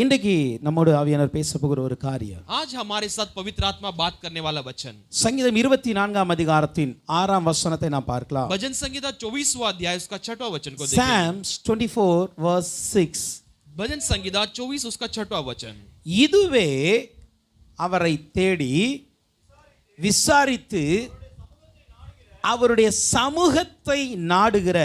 இன்றைக்கு நம்மோடு ஆவியானவர் பேச போகிற ஒரு காரியம், आज हमारे साथ पवित्र आत्मा बात करने वाला वचन சங்கீதம் 24 அதிகாரத்தின் 6 வசனத்தை நாம் பார்க்கலாம். भजन संहिता 24वां अध्याय उसका 6वां वचन को देखें. Psalms 24 verse 6. भजन संहिता 24 उसका 6वां वचन. இதுவே அவரை தேடி விசாரித்து அவருடைய சமூகத்தை நாடுகிற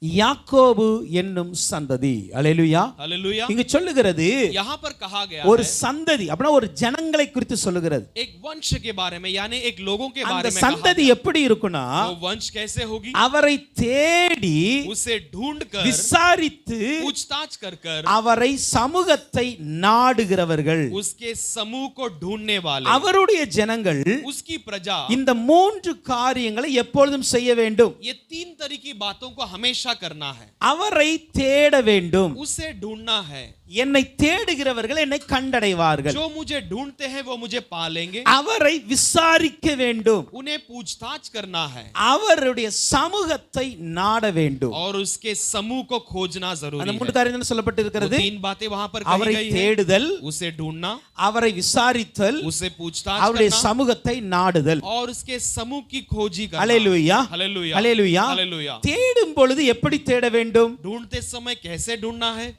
யாக்கோபு என்னும் சந்ததி. அல்லேலூயா. हालेलुया. இங்கு சொல்லுகிறது यहाँ पर कहा गया ஒரு है சந்ததி, அப்படினா ஒரு ஜனங்களை குறித்து சொல்லுகிறது. एक वंश के बारे में, यानी एक लोगों के அந்த बारे में சந்ததி எப்படி இருக்குனா, वो वंश कैसे होगी? அவரை தேடி उसे ढूंढकर விசாரித்து पूछताछ कर कर அவரை சமூகத்தை நாடுகிறவர்கள். उसके समूह को ढूंढने वाले அவருடைய ஜனங்கள் उसकी प्रजा இந்த மூன்று காரியங்களை எப்பொழுதும் செய்ய வேண்டும். ये तीन तरह की बातों को हमेशा करना है. அவரை தேட வேண்டும். उसे ढूंढना है. என்னை தேடுகிறவர்கள் என்னை கண்டடைவார்கள். जो मुझे ढूंढते हैं वो मुझे पालेंगे. அவரை விசாரிக்க வேண்டும். उन्हें पूछताछ करना है அவருடைய சமூகத்தை நாட வேண்டும். और उसके समूह को खोजना அந்த जरूरी மூன்று है. காரியங்கள் சொல்லப்பட்டிருக்கிறது. वो तीन बातें वहां पर அவரை कही गई है. தேடுதல், उसे ढूंढना, அவரை விசாரித்தல், उसे पूछताछ அவருடைய करना சமூகத்தை நாடுதல். और उसके समूह की खोजी करना. அல்லேலூயா. हालेलुया. அல்லேலூயா. हालेलुया. தேடும் பொழுது எப்படி தேட வேண்டும்? ढूंढते समय कैसे ढूंढना है?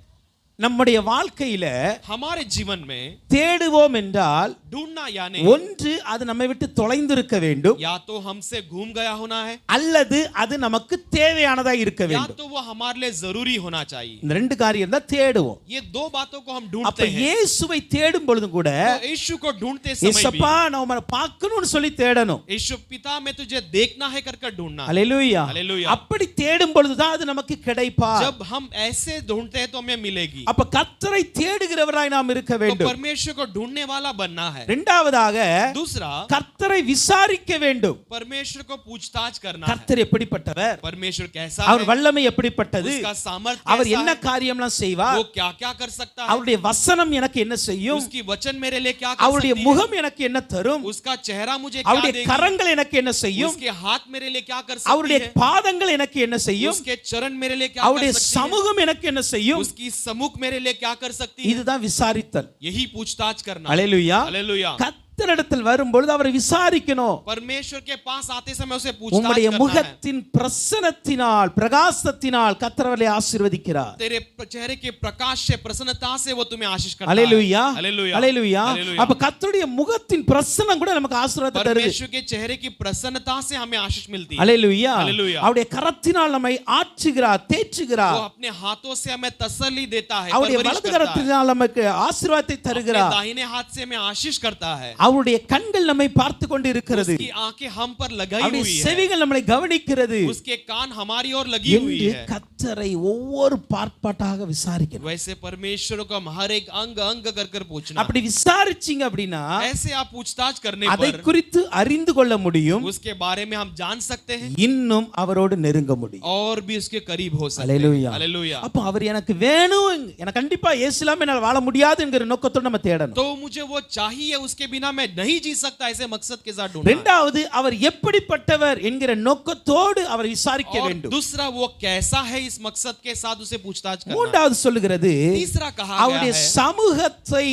நம்முடைய வாழ்க்கையில हमारे जीवन में தேடுவோம் என்றால் ढूंढना यानी ஒன்று அது நம்மை விட்டு தொலைந்திருக்க வேண்டும், या तो हमसे घूम गया होना है, அல்லது அது நமக்கு தேவையானதா இருக்க या வேண்டும். तो वो हमारे लिए जरूरी होना चाहिए. இந்த ரெண்டு காரியம் தான் தேடுவோம். ये दो बातों को हम அப்ப ढूंढते हैं. இயேசுவை தேடும் பொழுது கூட तो यीशु को ढूंढते समय भी இயேசப்பா நான் உம்மை பார்க்கணும்னு சொல்லி தேடணும். यीशु पिता मैं तुझे देखना है कर कर ढूंढना है. அல்லேலூயா. हालेलुया. அப்படி தேடும் பொழுது தான் அது நமக்கு கிடைப்பார். जब हम ऐसे ढूंढते हैं तो हमें मिलेगी. அப்ப கர்த்தரை தேடுகிறவராய் நாம் இருக்க तो வேண்டும். परमेश्वर को ढूंढने वाला बनना है. இரண்டாவதாக दूसरा, கர்த்தரை விசாரிக்க வேண்டும். परमेश्वर को पूछताछ करना है. கர்த்தர் எப்படிப்பட்டவர், परमेश्वर कैसा அவர் है, வல்லமை எப்படிப்பட்டது, उसका सामर्थ्य அவர் कैसा என்ன है, காரியம்லாம் செய்வார், वो क्या क्या कर सकता है, அவருடைய வசனம் எனக்கு என்ன செய்யும், उसकी वचन मेरे लिए क्या कर அவருடைய सकती है, முகம் எனக்கு என்ன தரும், उसका चेहरा मुझे क्या அவருடைய देगी, கரங்கள் எனக்கு என்ன செய்யும், उसके हाथ मेरे लिए क्या कर सकती அவருடைய है, பாதங்கள் எனக்கு என்ன செய்யும், उसके चरण मेरे लिए क्या कर அவருடைய सकती है, சமூகம் எனக்கு என்ன செய்யும். उसकी सम्मुख मेरे लिए क्या कर सकती है. இதுதான் விசாரித்தல். यही पूछताछ करना. அல்லேலூயா. हालेलुया. கர்த்தரிடத்தில் வரும்பொழுது அவரை விசாரிக்கணும். परमेश्वर के पास आते समय उसे पूछताछ உம்முடைய करना है. முகத்தின் பிரசன்னத்தினால் பிரகாசத்தினால் கர்த்தர் அவரை ஆசீர்வதிக்கிறார். तेरे चेहरे के प्रकाश से, प्रसन्नता से वो तुम्हें आशीष करता है. அல்லேலூயா. हालेलुया. அல்லேலூயா. हालेलुया. அப்ப கர்த்தருடைய முகத்தின் பிரசன்னம் கூட நமக்கு ஆசீர்வாதத்தை தருது. परमेश्वर के चेहरे की प्रसन्नता से हमें आशीष मिलती है. அல்லேலூயா. हालेलुया. அவருடைய கரத்தினால் நம்மை ஆற்றுகிறார், वो தேற்றுகிறார். अपने हाथों से हमें तसल्ली देता है, அவருடைய परवरिश வலது करता है. கரத்தினால் நமக்கு ஆசீர்வாதத்தை अपने தருகிறார். दाहिने हाथ से हमें आशीष करता है. அவருடைய கண்கள் நம்மை பார்த்து கொண்டு இருக்கிறது. उसकी आंखें हम पर लगाई அவருடைய हुई है. செவிகள் நம்மை கவனிக்கிறது. उसके कान हमारी ओर लगी हुई என்று है. கர்த்தரை ஒவ்வொரு பார்ப்பாட்டாக விசாரிக்கணும். वैसे परमेश्वर को हम हर एक अंग अंग कर कर पूछना. அப்படி விசாரிச்சீங்க அப்படின்னா ऐसे आप पूछताछ करने அதை पर குறித்து அறிந்து கொள்ள முடியும், उसके बारे में हम जान सकते हैं இன்னும் அவரோடு நெருங்க முடியும். और भी उसके करीब हो सकते அல்லேலூயா. हैं. हालेलुया. அப்ப அவர் எனக்கு வேணும், எனக்கு கண்டிப்பா இயேசு இல்லாம என்னால வாழ முடியாது என்கிற நோக்கத்தோட நம்ம தேடணும். तो मुझे वो चाहिए, उसके बिना मैं नहीं जी सकता, ऐसे मकसद के साथ ढूंढना. இரண்டாவது அவர் எப்படிப்பட்டவர் என்கிற நோக்கத்தோடு அவர் விசாரிக்க और வேண்டும். दूसरा, वो कैसा है, इस मकसद के साथ उसे पूछताछ करना. மூன்றாவது சொல்லுகிறது तीसरा कहा அவருடைய गया है சமூகத்தை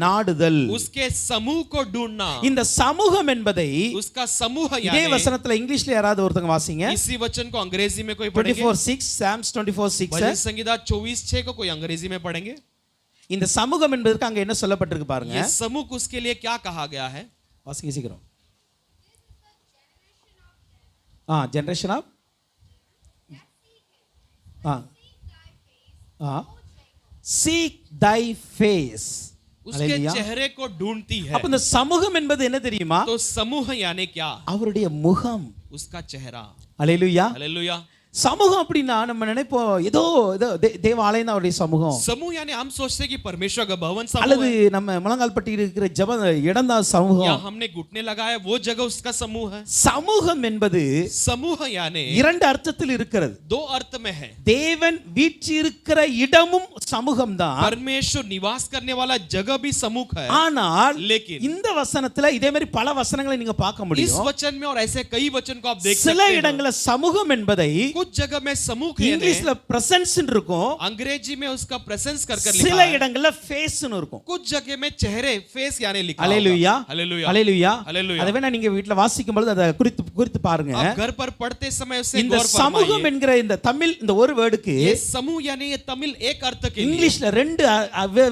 நாடுதல். उसके समूह को ढूंढना. இந்த சமூகம் என்பதை उसका समूह இதே यानी, வசனத்துல இங்கிலீஷ்ல யாராவது ஒருத்தங்க வாசிங்க. इसी वचन को अंग्रेजी में कोई पढ़ेंगे. 24:6 Psalms 24:6. भजन संहिता 24:6 को कोई अंग्रेजी में पढ़ेंगे. இந்த சமூகம் என்பதற்கு அங்க என்ன சொல்லப்பட்டிருக்கு பாருங்க. ये समूह उसके लिए क्या कहा गया है. வாசிங்க சீக்கிரம். Generation of seek thy face. उसके चेहरे को ढूंढती है. அப்ப இந்த சமூகம் என்பது என்ன தெரியுமா? तो समूह यानी क्या. அவருடைய முகம். उसका चेहरा. அல்லேலூயா. हालेलुया. சமூகம் அப்படின்னா நம்ம நினைப்போம் ஏதோ தேவாலயம் தான் அவருடைய சமூகம், समूह यानी हम सोचते हैं कि परमेश्वर का भवन समूह அல்லது है, நம்ம முழங்கால்பட்டி இருக்கிற ஜெப இடம் தான் या சமூகம். हमने घुटने लगाया वो जगह उसका समूह है. சமூகம் என்பது समूह यानी இரண்டு அர்த்தத்தில் இருக்கிறது. दो अर्थ में है. தேவன் வீற்றிருக்கிற இடமும் சமூகம் தான், परमेश्वर निवास करने वाला जगह भी समूह है. ஆனால் लेकिन இந்த வசனத்துல இதே மாதிரி பல வசனங்களை நீங்க பார்க்க इस முடியும். वचन में और ऐसे कई वचन को आप देख சில सकते हैं. இடங்கள்ல சமூகம் என்பதை कुछ जगह में समूह कहने இங்கிலீஷ்ல பிரசன்ஸ் இருக்கும், अंग्रेजी में उसका प्रेजेंस कर कर சில लिखा है, இடங்கள்ல ஃபேஸ் இருக்கும். कुछ जगह में चेहरे फेस यानी लिखा ஹalleluya होगा। हालेलुया ஹalleluya. हालेलुया। அதை வேணா நீங்க வீட்ல வாசிக்கும் பொழுது அதை குறித்து பாருங்க. आप घर पर पढ़ते समय उससे இந்த गौर சமூகம் फरमाइए। என்கிற இந்த தமிழ் இந்த ஒரு வேர்டுக்கு ये समूह यानी ये तमिल एक अर्थ के लिए இங்கிலீஷ்ல ரெண்டு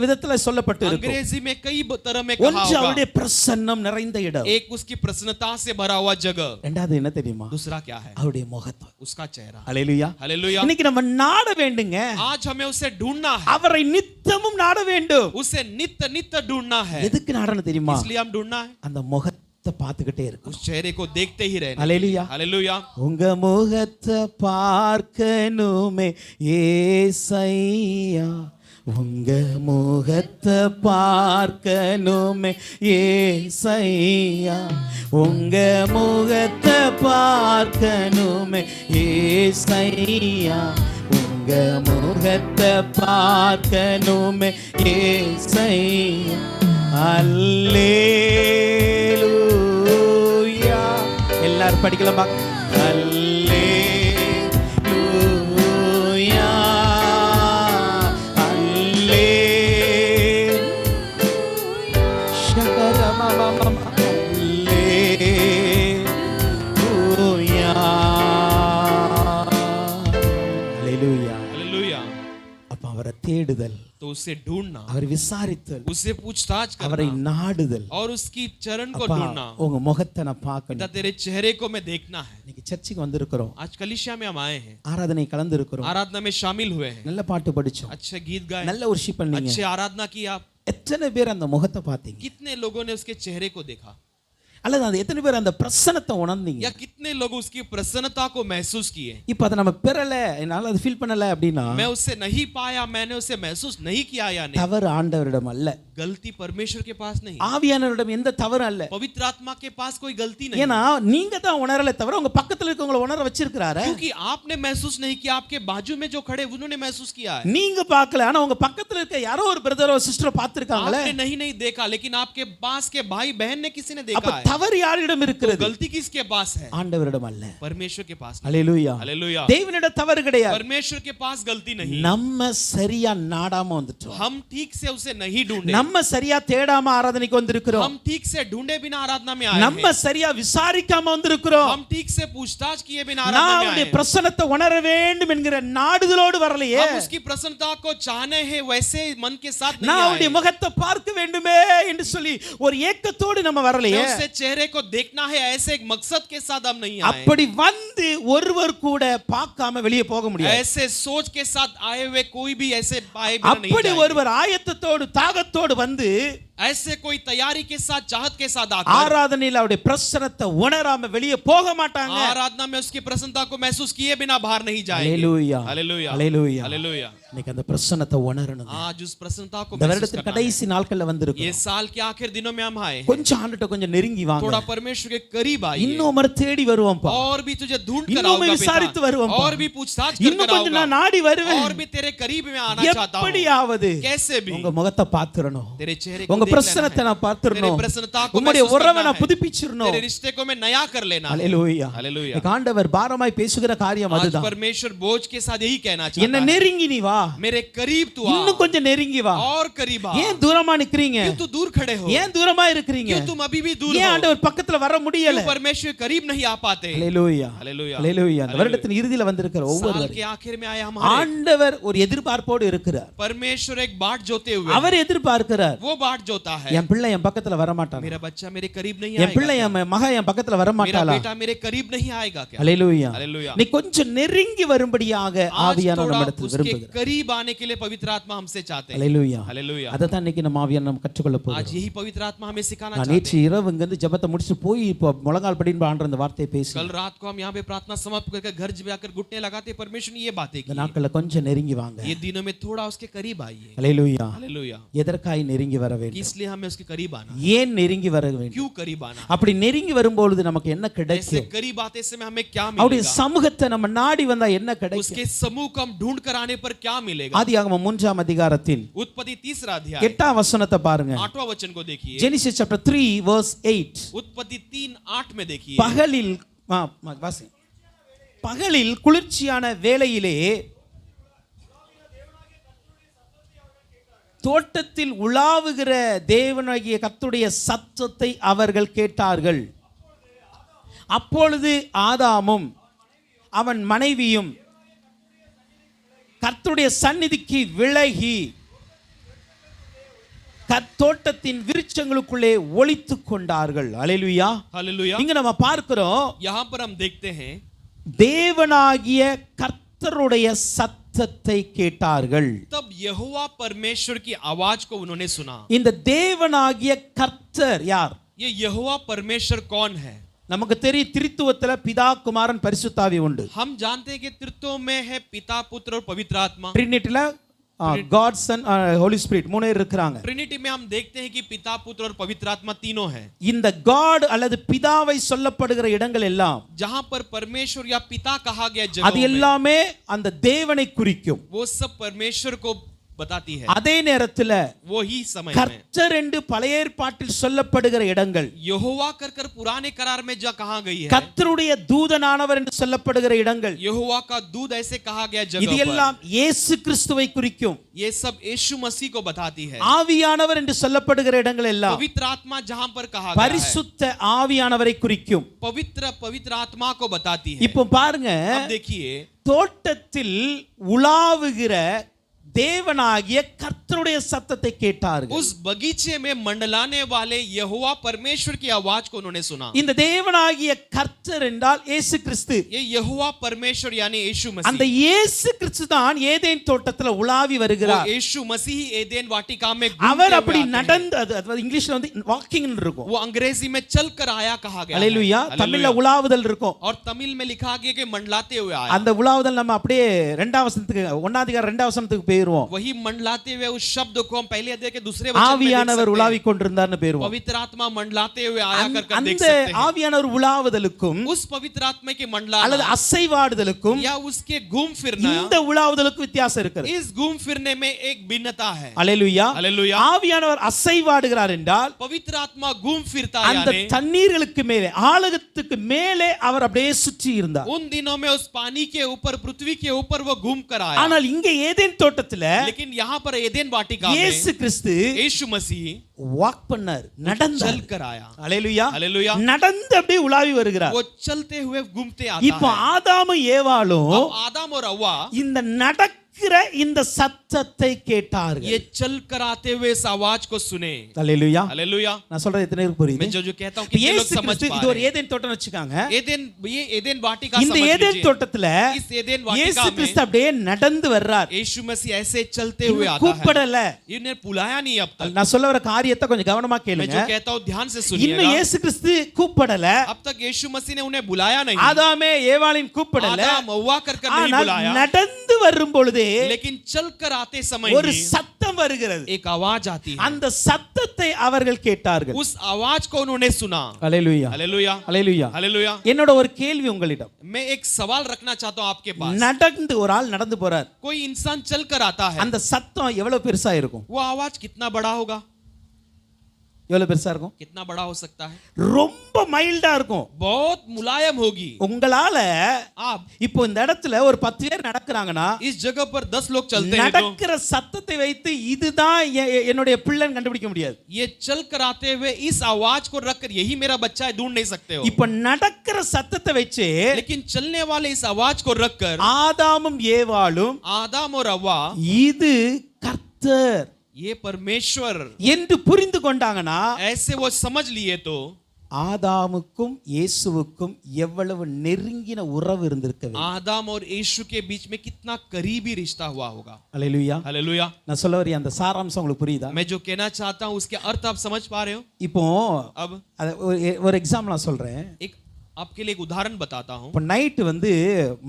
விதத்துல சொல்லப்பட்டு இருக்கும். अंग्रेजी में कई तरह में कहा ஒன்று होगा। அவருடைய பிரசன்னம் நிறைந்த இடம், एक उसकी प्रसन्नता से भरा हुआ जगह, ரெண்டாவது என்ன தெரியுமா? दूसरा क्या है? அவருடைய முகத்தை. उसका चेहरा। ஹalleluya हालेलुया। இன்னைக்கு நம்ம நாட வேண்டுங்க, आज हमें उसे ढूंढना है, அவரை நித்தமும் நாட வேண்டும். उसे नित्य नित्य ढूंढना है। எதுக்கு நாடணும் தெரியுமா? इसलिए हम ढूंढना है, அந்த முகத்தை பார்த்துக்கிட்டே இருக்கும். उस चेहरे को देखते ही रहना। ஹalleluya हालेलुया। உங்க முகத்தை பார்க்கணுமே ஏசையா, உங்க முகத்தை பார்க்கணுமே ஏசையா, உங்க முகத்தை பார்க்கணுமே ஏசையா, உங்க முகத்தை பார்க்கணுமே ஏசையா. அல்லேலூயா. எல்லாரும் படிக்கலாமா? அல்லேலூயா அல்லே ஷகரமமம அல்லேலூயா அல்லேலூயா. हालेलुया। அப்ப அவரை தேடுதல், तो उसे ढूंढना, அவரை விசாரித்தல், उससे पूछताछ அவரை करना நாடுதல். और उसकी चरण को அப்பா, ढूंढना। உங்க முகத்தை நான் पिता பார்க்கணும். तेरे चेहरे को मैं देखना है। இன்னைக்கு சர்ச்சுக்கு வந்திருக்கிறோம், आज कलिसिया में हम आए हैं, ஆராதனை கலந்து இருக்கிறோம், आराधना में शामिल हुए हैं, நல்ல பாட்டு படிச்சோம், अच्छे गीत गाए, நல்ல worship பண்ணீங்க. अच्छे आराधना की। आप எத்தனை பேர் அந்த முகத்தை பார்த்தீங்க? कितने लोगों ने उसके चेहरे को देखा, அல்லது அந்த எத்தனை பேர் அந்த பிரசன்னத்தை உணர்ந்தீங்க? या कितने लोग उसकी प्रसन्नता को महसूस किए? இப்ப அதை நம்ம பெறல, என்னால அது ஃபீல் பண்ணல அப்படின்னா मैं उससे नहीं पाया, मैंने उसे महसूस नहीं किया या नहीं, தவறு ஆண்டவரிடம் அல்ல, गलती परमेश्वर के पास नहीं, ஆவியானவரிடம் எந்த தவறும் அல்ல. पवित्र आत्मा के पास कोई गलती नहीं, ஏன்னா நீங்க தான் உணரல தவிர உங்க பக்கத்துல இருக்கவங்கள உணர வச்சிருக்காரு. क्योंकि आपने महसूस नहीं किया, आपके बाजू में जो खड़े उन्होंने महसूस किया है। நீங்க பார்க்கல, ஆனா உங்க பக்கத்துல இருக்க யாரோ ஒரு பிரதரோ சிஸ்டரோ பார்த்திருக்காங்களே. आपने नहीं देखा, लेकिन आपके पास के भाई बहन ने किसी ने அப்ப देखा है। தவறு யாரிடம் तो இருக்கிறது? गलती किसके पास है? ஆண்டவரிடம் அல்ல. परमेश्वर के पास नहीं। அல்லேலூயா. हालेलुया। தேவனிடம் தவறு கிடையாது. परमेश्वर के पास गलती नहीं, நம்ம சரியா நாடாம வந்துட்டோம். हम ठीक से उसे नहीं ढूंढे, நம்ம சரியா தேடாம ஆராதனைக்கு வந்திருக்கிறோம். हम ठीक से ढूंढे बिना आराधना में आए நம்ம हैं, சரியா விசாரிக்காம வந்திருக்கிறோம். हम ठीक से पूछताछ किए बिना நான் आराधना में आए அவருடைய हैं। பிரசன்னத்தை உணர வேண்டும் என்கிற நாடுதலோடு வரலையே. हम उसकी प्रसन्नता को चाहने हैं, वैसे मन के साथ नहीं நான் आए। அவருடைய முகத்தை பார்க்க வேண்டுமே என்று சொல்லி ஒரு ஏக்கத்தோடு நம்ம வரலையே. उससे चेहरे को देखना है, ऐसे एक मकसद के साथ हम नहीं आए। அப்படி வந்து ஒருவர் கூட பார்க்காம வெளியே போக முடியாது. ऐसे सोच के साथ आए हुए कोई भी ऐसे आए बिना नहीं அப்படி जाएंगे। ஒருவர் ஆயத்தத்தோடு தாகத்தோடு வந்து ऐसे कोई तैयारी के साथ, चाहत के साथ आकर ஆராதனையில் அவருடைய பிரசன்னத்தை உணராம வெளியே போக மாட்டாங்க. आराधना में उसकी प्रसन्नता को महसूस किए बिना बाहर नहीं जाएंगे। அல்லேலூயா. हालेलुया। அல்லேலூயா. हालेलुया। இன்னைக்கு அந்த பிரசன்னத்தை உணரணும். आज उस प्रसन्नता को இந்த महसूस வருடத்தின் करना है। கடைசி நாட்கள்ல ये வந்திருக்கோம். साल के आखिर दिनों में हम आए हैं। கொஞ்சம் ஆண்டுட்ட கொஞ்சம் நெருங்கி வாங்க. थोड़ा परमेश्वर के करीब आइए, இன்னும் மறு தேடி வருவோம்ப்பா. और भी तुझे ढूंढ कर இன்னும் आऊंगा விசாரித்து बेटा, வருவோம்ப்பா. और भी पूछताछ कर இன்னும் कर கொஞ்சம் நான் आऊंगा, நாடி வருவேன். और भी तेरे करीब में आना चाहता हूं। எப்படியாவது कैसे भी உங்க முகத்தை பார்த்துறணும். तेरे चेहरे को உங்க देख பிரசன்னத்தை लेना நான் है, तेरे பார்த்துறணும். प्रसन्नता को உம்முடைய महसूस உறவை करना நான் है, புதுப்பிச்சிரணும். तेरे रिश्ते को मैं नया कर लेना है। அல்லேலூயா. हालेलुया। இன்னைக்கு ஆண்டவர் பாரமாய் பேசுகிற காரியம் आज அதுதான். परमेश्वर बोझ के साथ यही कहना என்ன चाहता है, நெருங்கி நீ வா, मेरे करीब तू आ, இன்னும் கொஞ்சம் நெருங்கி வா. और करीब आ। ஏன் தூரமா நிக்கிறீங்க? क्यों तू दूर खड़े हो? ஏன் தூரமா இருக்கிறீங்க? क्यों तुम अभी भी दूर ஏன் हो? ஆண்டவர் பக்கத்துல வர முடியல? क्यों परमेश्वर करीब नहीं आ पाते? அல்லேலூயா. हालेलुया। அல்லேலூயா. இந்த வருடத்தின் இறுதியில வந்திருக்கிற साल ஒவ்வொருவரும் के आखिर में आए हमारे ஆண்டவர் ஒரு எதிர்பார்ப்போடு இருக்கிறார். परमेश्वर एक बाट जोते हुए அவர் எதிர்பார்க்கிறார், वो बाट जोता है, என் பிள்ளை என் பக்கத்துல வர மாட்டான், मेरा बच्चा मेरे करीब नहीं என் பிள்ளை आएगा, என் மகன் என் பக்கத்துல வர मेरा மாட்டாளா? बेटा मेरे करीब नहीं आएगा क्या? அல்லேலூயா. हालेलुया। நீ கொஞ்சம் நெருங்கி வரும்படியாக आज ஆவியானவர் थोड़ा நம்மிடத்தில் उसके விரும்புகிறார். करीब आने के लिए पवित्र आत्मा हमसे चाहते हैं। அல்லேலூயா. हालेलुया। அதை தான் இன்னைக்கு நம்ம ஆவியானவர் நம்ம கற்றுக்கொள்ள आज போகிறோம். यही पवित्र आत्मा हमें सिखाना நான் चाहते நேற்று இரவு இங்கிருந்து ஜெபத்தை முடிச்சு போய் இப்போ முழங்கால் படின்னு ஆண்டவர் அந்த வார்த்தையை हैं। பேசி कल रात को हम यहाँ पे प्रार्थना समाप्त करके घर जाकर घुटने लगाते, परमेश्वर ने ये बातें இந்த की। நாட்கள்ல கொஞ்சம் நெருங்கி வாங்க. ये दिनों में थोड़ा उसके करीब आइए। அல்லேலூயா. हालेलुया। எதற்காய் நெருங்கி வர வேண்டும்? इसलिए हमें उसके करीब आना। ஏன் நெருங்கி வர வேண்டும்? क्यों करीब आना? அப்படி நெருங்கி வரும்பொழுது நமக்கு என்ன ऐसे கிடைக்கும்? करीब आते समय हमें क्या அவருடைய मिलेगा? சமூகத்தை நம்ம நாடி வந்தா என்ன கிடைக்கும்? उसके समूह को हम ढूंढ कर आने पर क्या मिलेगा? ஆதியாகமம் 3ஆம் அதிகாரத்தில் उत्पत्ति 3रा अध्याय 8ஆம் வசனத்தை பாருங்க. 8वां वचन को देखिए। Genesis chapter 3 verse 8. उत्पत्ति 3:8 में देखिए। பகலில் வாசி. பகலில் குளிர்ச்சியான வேளையிலே தோட்டத்தில் உலாவுகிற தேவனாகிய கர்த்தருடைய சத்தத்தை அவர்கள் கேட்டார்கள். அப்பொழுது ஆதாமும் அவன் மனைவியும் கர்த்தருடைய சந்நிதிக்கு விலகி தோட்டத்தின் விருட்சங்களுக்குள்ளே ஒளித்துக் கொண்டார்கள். அல்லேலூயா, हालेलुया। இங்க நம்ம பார்க்கிறோம், यहाँ पर हम देखते हैं தேவனாகிய கர்த்தருடைய சத்தத்தை கேட்டார்கள். तब यहोवा परमेश्वर की आवाज को उन्होंने सुना। இந்த தேவனாகிய கர்த்தர் யார்? ये यहोवा परमेश्वर कौन है? நமக்கு தெரியும், திரித்துவத்துல பிதா குமாரன் பரிசுத்தாவி உண்டு. हम जानते हैं कि त्रित्व में है पिता पुत्र और पवित्र आत्मा। ட்ரினிட்டில காட் சன் ஹோலி ஸ்பிரிட் மூணு பேர் இருக்காங்க. ट्रिनिटी में हम देखते हैं कि पिता पुत्र और पवित्र आत्मा तीनों हैं। இந்த காட் அல்லது பிதாவை சொல்லப்படுகிற இடங்கள் எல்லாம், जहां पर परमेश्वर या पिता कहा गया அது जगह எல்லாமே அந்த தேவனை குறிக்கும். वो सब परमेश्वर को बताती है। அதே நேரத்துல वो ही समय में கர்த்தர் என்று பழைய ஏற்பாட்டில் சொல்லப்படுகிற இடங்கள், यहोवा कर कर पुराने करार में जो कहा गई है, கர்த்தருடைய தூதனானவர் என்று சொல்லப்படுகிற இடங்கள், यहोवा का दूध ऐसे कहा गया இது जगह पर, எல்லாம் இயேசு கிறிஸ்துவை குறிக்கும். ये सब यीशु मसीह को बताती है। ஆவியானவர் என்று சொல்லப்படுகிற இடங்கள் எல்லாம் पवित्र आत्मा जहां पर कहा गया है, பரிசுத்த ஆவியானவரை குறிக்கும். पवित्र आत्मा को बताती है। இப்போ பாருங்க, अब देखिए, தோட்டத்தில் உலாவுகிற தேவனாகிய கர்த்தருடைய சத்தத்தை கேட்டார்கள். उस बगीचे में मंडलाने वाले यहोवा परमेश्वर की आवाज को उन्होंने सुना। இந்த தேவனாகிய கர்த்தர் என்றால் இயேசு கிறிஸ்து. ये यहोवा परमेश्वर यानी यीशु அந்த मसीह, இயேசு கிறிஸ்து தான் ஏதேன் தோட்டத்துல உலாவி वो வருகிறார். यीशु मसीह एदेन वाटिका में घूमते அவர் हुए அப்படி आते हैं। நடந்து, அது இங்கிலீஷ்ல வந்து வாக்கிங் இருக்கும். वो अंग्रेजी में चल कर आया कहा गया है। அல்லேலூயா. தமிழ்ல हालेलुया। உலாவுதல் இருக்கும். और तमिल में लिखा गया कि मंडलाते हुए आया। அந்த உலாவுதல் நம்ம அப்படியே 2ஆம் வசனத்துக்கு 1ஆம் அதிகாரம் 2ஆம் வசனத்துக்கு போயிருவோம். वही मंडलाते हुए उस शब्द को हम पहले अध्याय के दूसरे वचन में देख ஆவியானவர் सकते हैं। உலாவிக் கொண்டிருந்தார்னு போயிருவோம். पवित्र आत्मा मंडलाते हुए आया कर कर देख அந்த सकते हैं। ஆவியானவர் உலாவுதலுக்கும் उस पवित्र आत्मा के அல்லது मंडलाना அசைவாடுதலுக்கும் या उसके घूम फिरना, இந்த உலாவுதலுக்கும் வித்தியாசம் இருக்கிறது. इस घूम फिरने में एक भिन्नता है। அல்லேலூயா. हालेलुया। ஆவியானவர் அசைவாடுகிறார் என்றால் पवित्र आत्मा घूम फिरता அந்த यानी தண்ணீர்களுக்கு மேலே, ஆழத்துக்கு மேலே அவர் அப்படியே சுற்றி இருந்தார். उन दिनों में उस पानी के ऊपर, पृथ्वी के ऊपर वो घूम कर आया। ஆனால் இங்க ஏதேன் தோட்டத்துல लेकिन यहाँ पर एदेन वाटिका में இயேசு கிறிஸ்து यीशु मसीह வாக் பண்ணார், நடந்தார். चल कर आया। அல்லேலூயா. हालेलुया। நடந்து அப்படியே உலாவி வருகிறார். वो चलते हुए घूमते आता இப்போ है। ஆதாமும் ஏவாளும் अब आदम और हव्वा இந்த நடக்கிற இந்த சத்தத்தை கேட்டார்கள். ये चल कर आते हुए इस आवाज को सुने। அல்லேலூயா. हालेलुया। நான் சொல்றது எத்தனை பேருக்கு புரியுது? मैं जो कहता हूँ कितने लोग இயேசு समझ கிறிஸ்து पा இது ஒரு रहे हैं। ஏதேன் தோட்டம் வச்சுக்காங்க. ये एदेन वाटिका இந்த समझ ஏதேன் लीजिए। தோட்டத்துல इस एदेन இயேசு वाटिका கிறிஸ்து में அப்படியே நடந்து வர்றார். यीशु मसीह ऐसे चलते हुए आता है। கூப்பிடல. इन्हें बुलाया नहीं अब तक। நான் சொல்ல வர காரியத்தை கொஞ்சம் கவனமா मैं கேளுங்க. जो कहता हूँ ध्यान से இன்னும் सुनिएगा। இயேசு கிறிஸ்து கூப்பிடல. अब तक यीशु मसीह ने उन्हें बुलाया नहीं। ஆதாமே ஏவாளையும் கூப்பிடல. आदम हव्वा कर नहीं ஆனால் बुलाया। நடந்து வரும் பொழுதே लेकिन चल कर आते समय ஒரு ही சத்தம் வருகிறது. एक आवाज आती है। அந்த சத்தத்தை அவர்கள் கேட்டார்கள். उस आवाज को उन्होंने सुना। அல்லேலூயா. हालेलुया। அல்லேலூயா. हालेलुया। என்னோட ஒரு கேள்வி உங்களிடம். मैं एक सवाल रखना चाहता हूं आपके पास। நடந்து ஒரு ஆள் நடந்து போறார். कोई इंसान चल कर आता है, அந்த சத்தம் எவ்வளவு பெருசா இருக்கும்? वो आवाज कितना बड़ा होगा? எவ்வளவு பெருசா இருக்கும்? कितना बड़ा हो सकता है? ரொம்ப மைல்டா இருக்கும். बहुत मुलायम होगी। உங்களால आप இப்போ இந்த இடத்துல ஒரு 10 பேர் நடக்கறாங்கன்னா इस जगह पर 10 लोग चलते हैं तो நடக்கிற சத்தத்தை வைத்து இதுதான் என்னுடைய பிள்ளைன்னு கண்டுபிடிக்க முடியாது. ये चल कर आते हुए इस आवाज को रखकर यही मेरा बच्चा है ढूंढ नहीं सकते हो। இப்போ நடக்கிற சத்தத்தை வச்சு लेकिन चलने वाले इस आवाज को रखकर ஆதாமும் ஏவாளும் आदम और हव्वा இது கர்த்தர் ये परमेश्वर என்று புரிந்து கொண்டாங்கன்னா ऐसे वो समझ लिए तो ஆதாமுக்கும் இயேசுவுக்கும் எவ்வளவு நெருங்கின உறவு இருந்திருக்க வேண்டும். आदम और यीशु के बीच में कितना करीबी रिश्ता हुआ होगा। அல்லேலூயா. हालेलुया। நான் சொல்ல வர அந்த சாராம்சம் உங்களுக்கு புரியுதா? मैं जो कहना चाहता हूं उसके अर्थ आप समझ पा रहे हो? இப்போ अब ஒரு எக்ஸாம்பிள் நான் சொல்றேன். एक आपके लिए एक उदाहरण बताता हूं। இப்போ நைட் வந்து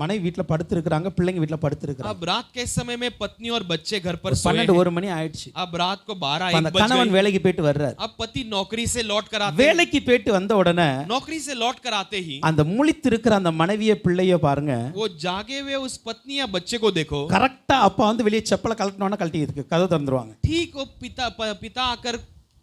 மனைவி வீட்ல படுத்திருக்காங்க, பிள்ளைங்க வீட்ல படுத்திருக்காங்க. अब रात के समय में पत्नी और बच्चे घर पर सोए 12 हैं। 1 மணி ஆயிடுச்சு. अब रात को 12 அந்த 1 बज கணவன் गई। வேலைக்கு போயிட்டு வர்றார். अब पति नौकरी से लौट कर आते हैं। வேலைக்கு போயிட்டு வந்த உடனே नौकरी से लौट कर आते ही அந்த முழித்திருக்கிற அந்த மனைவிய பிள்ளைய பாருங்க. वो जागे हुए उस पत्नी या बच्चे को देखो। கரெக்ட்டா அப்பா வந்து வெளியே செப்பலை கழட்டணும்னா கழட்டி இருக்கு கதவு திறந்துருவாங்க. ठीक वो पिता आकर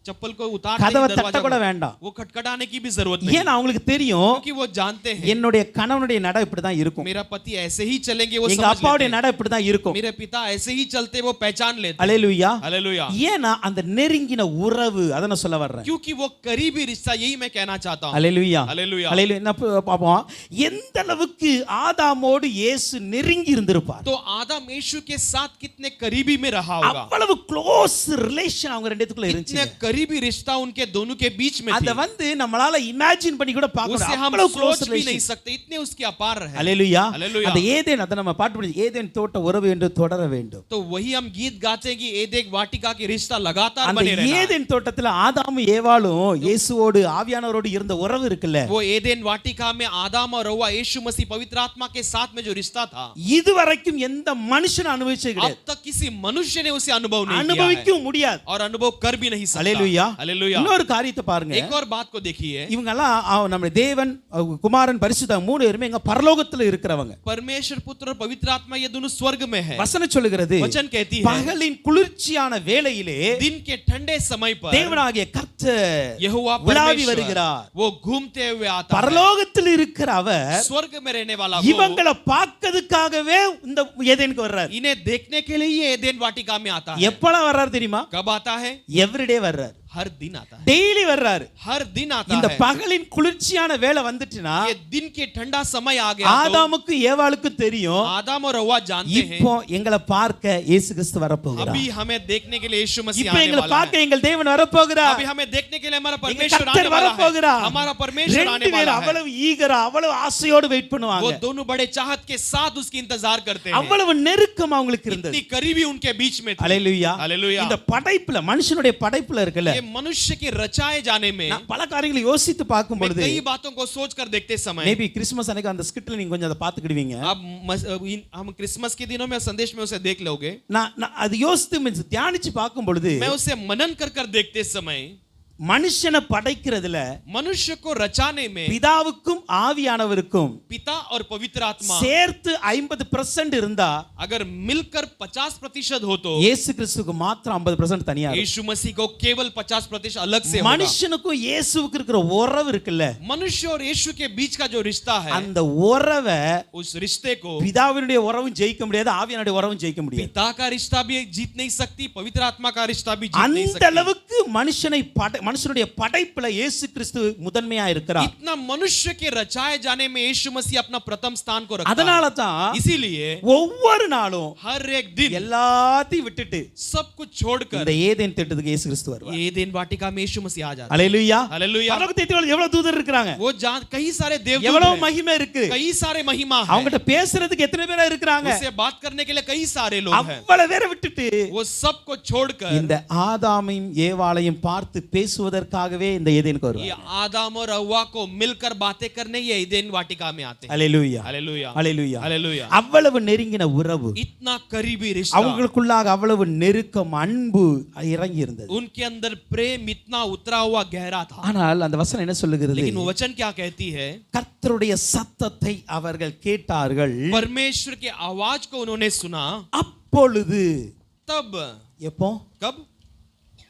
चप्पल को उतारते கதவை ही தட்ட दरवाजा கூட வேண்டாம். वो खटखटाने की भी जरूरत नहीं, ஏன்னா அவங்களுக்கு தெரியும் क्योंकि वो जानते हैं என்னுடைய கணவனுடைய நட இப்படிதான் இருக்கும், मेरा पति ऐसे ही चलेंगे, वो எங்க समझ அப்பாவுடைய लेते हैं। நட இப்படிதான் இருக்கும். मेरे पिता ऐसे ही चलते, वो पहचान लेते हैं। அல்லேலூயா. हालेलुया। ஏன்னா அந்த நெருங்கின உறவு, அத நான் சொல்ல வர்றேன். क्योंकि वो करीबी रिश्ता, यही मैं कहना चाहता हूँ। அல்லேலூயா. हालेलुया। அல்லேலூயா. என்ன பாப்போம், எந்த அளவுக்கு ஆதாமோடு இயேசு நெருங்கி இருந்திருப்பார். तो आदम यीशु के साथ कितने करीबी में रहा होगा, அவ்வளவு க்ளோஸ் ரிலேஷன் அவங்க ரெண்டுத்துக்குள்ள कितने இருந்துச்சு. करीबी रिश्ता उनके दोनों के बीच में அத थी। வந்து நம்மளால இமேஜின் பண்ணி கூட பார்க்க उसे முடியாது. हम அவ்வளவு க்ளோஸ் सोच भी नहीं ரிலேஷன். सकते, इतने उसके अपार है। அல்லேலூயா. हालेलुया। அந்த ஏதேன், அத நம்ம பாட்டு படிச்சு, ஏதேன் தோட்ட உறவு என்று தொடர வேண்டும். तो वही हम गीत गाते हैं कि एदेन वाटिका की रिश्ता लगातार அந்த बने रहना है। ஏதேன் தோட்டத்துல ஆதாமும் ஏவாளும் இயேசுவோடு ஆவியானவரோடு இருந்த உறவு இருக்குல்ல, वो एदेन वाटिका में आदम और हव्वा यीशु मसीह पवित्र आत्मा के साथ में जो रिश्ता था, இதுவரைக்கும் எந்த மனுஷனும் அனுபவிச்சது अब கிடையாது, तक किसी मनुष्य ने उसे अनुभव नहीं किया है அனுபவிக்கவும் முடியாது. और अनुभव कर भी नहीं सकता। அல்லேலூயா. हालेलुया। இன்னொரு காரியத்தை பாருங்க, एक और बात को देखिए, இவங்க எல்லாம் நம்ம தேவன், குமாரன், பரிசுத்த மூணு பேருமே எங்க பரலோகத்துல இருக்கிறவங்க. परमेश्वर पुत्र और पवित्र आत्मा ये दोनों स्वर्ग में है। வசனம் சொல்லுகிறது, वचन कहती है பகலின் குளிர்ச்சியான வேளையிலே दिन के ठंडे समय पर தேவனாகிய கர்த்தர் यहोवा உலாவி परमेश्वर வருகிறார். वो घूमते हुए आता है। பரலோகத்தில் இருக்கிற அவர் स्वर्ग में रहने वाला वो இவங்களை பார்க்கிறதுக்காகவே இந்த ஏதேனுக்கு வர்றார். इन्हें देखने के लिए ये एदेन वाटिका में आता है। எப்பலாம் வர்றாரு தெரியுமா? कब आता है? எவ்ரிடே வர்றாரு, हर दिन आता है। டெய்லி வர்றாரு. हर दिन आता இந்த है। பகலின் குளிர்ச்சியான வேளை வந்துட்டுனா ये दिन के ठंडा समय आ गया तो ஆதாமுக்கு ஏவாளுக்கு தெரியும், आदम और हव्वा जानते हैं இப்போ எங்களை பார்க்க இயேசு கிறிஸ்து வரப்போகிறார். अभी हमें देखने के लिए यीशु मसीह இப்போ आने எங்களை वाला பார்க்க है। எங்கள் தேவன் வரப்போகிறார். अभी हमें देखने के लिए हमारा எங்க परमेश्वर आने கர்த்தர் वाला है। வரப்போகிறார். हमारा परमेश्वर आने ரெண்டு பேரும் वाला है। அவ்வளவு ஈகரா, அவ்வளவு ஆசையோடு வெயிட் वो பண்ணுவாங்க. दोनों बड़े चाहत के साथ उसकी इंतजार करते हैं। அவ்வளவு நெருக்கம் அவங்களுக்கு இருந்தது. इतनी करीबी उनके बीच में थी। அல்லேலூயா. हालेलुया। இந்த படைப்புல, மனுஷனுடைய படைப்புல இருக்குல்ல, ये मनुष्य के रचाए जाने में நான் பல காரியங்களை யோசித்து பார்க்கும் मैं பொழுது, कई बातों को सोच कर देखते समय மேபி கிறிஸ்மஸ் அன்னைக்கு அந்த ஸ்கிட்ல நீங்க கொஞ்சம் அதை பாத்துக்கிடுவீங்க. हम क्रिसमस के दिनों में संदेश में उसे देख लोगे। நான் அது யோசித்து தியானிச்சு பார்க்கும் பொழுது, मैं उसे मनन कर कर देखते समय மனுஷனை படைக்கிறதுல मनुष्य को रचाने में பிதாவுக்கும் ஆவியானவருக்கும் पिता और पवित्र आत्मा சேர்த்து 50% இருந்தா, अगर मिलकर 50% हो तो இயேசு கிறிஸ்துவுக்கு மாத்திரம் 50% தனியா இருக்கும். यीशु मसीह को केवल 50% अलग से होगा। மனுஷனுக்கும் இயேசுவுக்கு இருக்கிற உறவு இருக்குல்ல, मनुष्य और यीशु के बीच का जो रिश्ता है, அந்த உறவை उस रिश्ते को பிதாவினுடைய உறவும் ஜெயிக்க முடியாது, ஆவியானுடைய உறவும் ஜெயிக்க முடியாது. पिता का रिश्ता भी जीत नहीं सकती, पवित्र आत्मा का रिश्ता भी जीत नहीं அந்த सकती। அளவுக்கு மனுஷனுடைய படைப்புல இயேசு கிறிஸ்து முதன்மையா இருக்கிறார். इतना मनुष्य के रचाए जाने में यीशु मसीह अपना प्रथम स्थान को रखता அதனால है। தான் इसीलिए ஒவ்வொரு நாளும் हर एक दिन எல்லாத்தையும் விட்டுட்டு सब कुछ छोड़कर இந்த ஏதேன் திட்டத்துக்கு இயேசு கிறிஸ்து வருவார். एदेन वाटिका में यीशु मसीह आ जाता है। அல்லேலூயா. हालेलुया। பரலோகத்தில் எவ்வளவு தூதர் இருக்காங்க, वो जान कई सारे देवदूत எவ்வளவு हैं, மகிமை இருக்கு, कई सारे महिमा है, அவங்ககிட்ட பேசுறதுக்கு எத்தனை பேர் இருக்காங்க, उससे बात करने के लिए कई सारे लोग हैं। அவ்வளவு பேரை விட்டுட்டு वो सब को छोड़कर இந்த ஆதாமையும் ஏவாளையும் பார்த்து பேசுவதற்காகவே இந்த ஏதேனுக்கு வருவார். ये आदम और हव्वा को मिलकर बातें करने ये एदेन वाटिका में आते हैं। அல்லேலூயா. हालेलुया। அல்லேலூயா. हालेलुया। அவ்வளவு நெருங்கின உறவு, इतना करीबी रिश्ता, அவங்களுக்குள்ளாக அவ்வளவு நெருக்கம், அன்பு இறங்கி இருந்தது. उनके अंदर प्रेम इतना उतरा हुआ गहरा था। ஆனால் அந்த வசனம் என்ன சொல்லுகிறது? लेकिन वो वचन क्या कहती है? கர்த்தருடைய சத்தத்தை அவர்கள் கேட்டார்கள், परमेश्वर के आवाज को उन्होंने सुना। அப்பொழுது, तब, எப்போ? कब?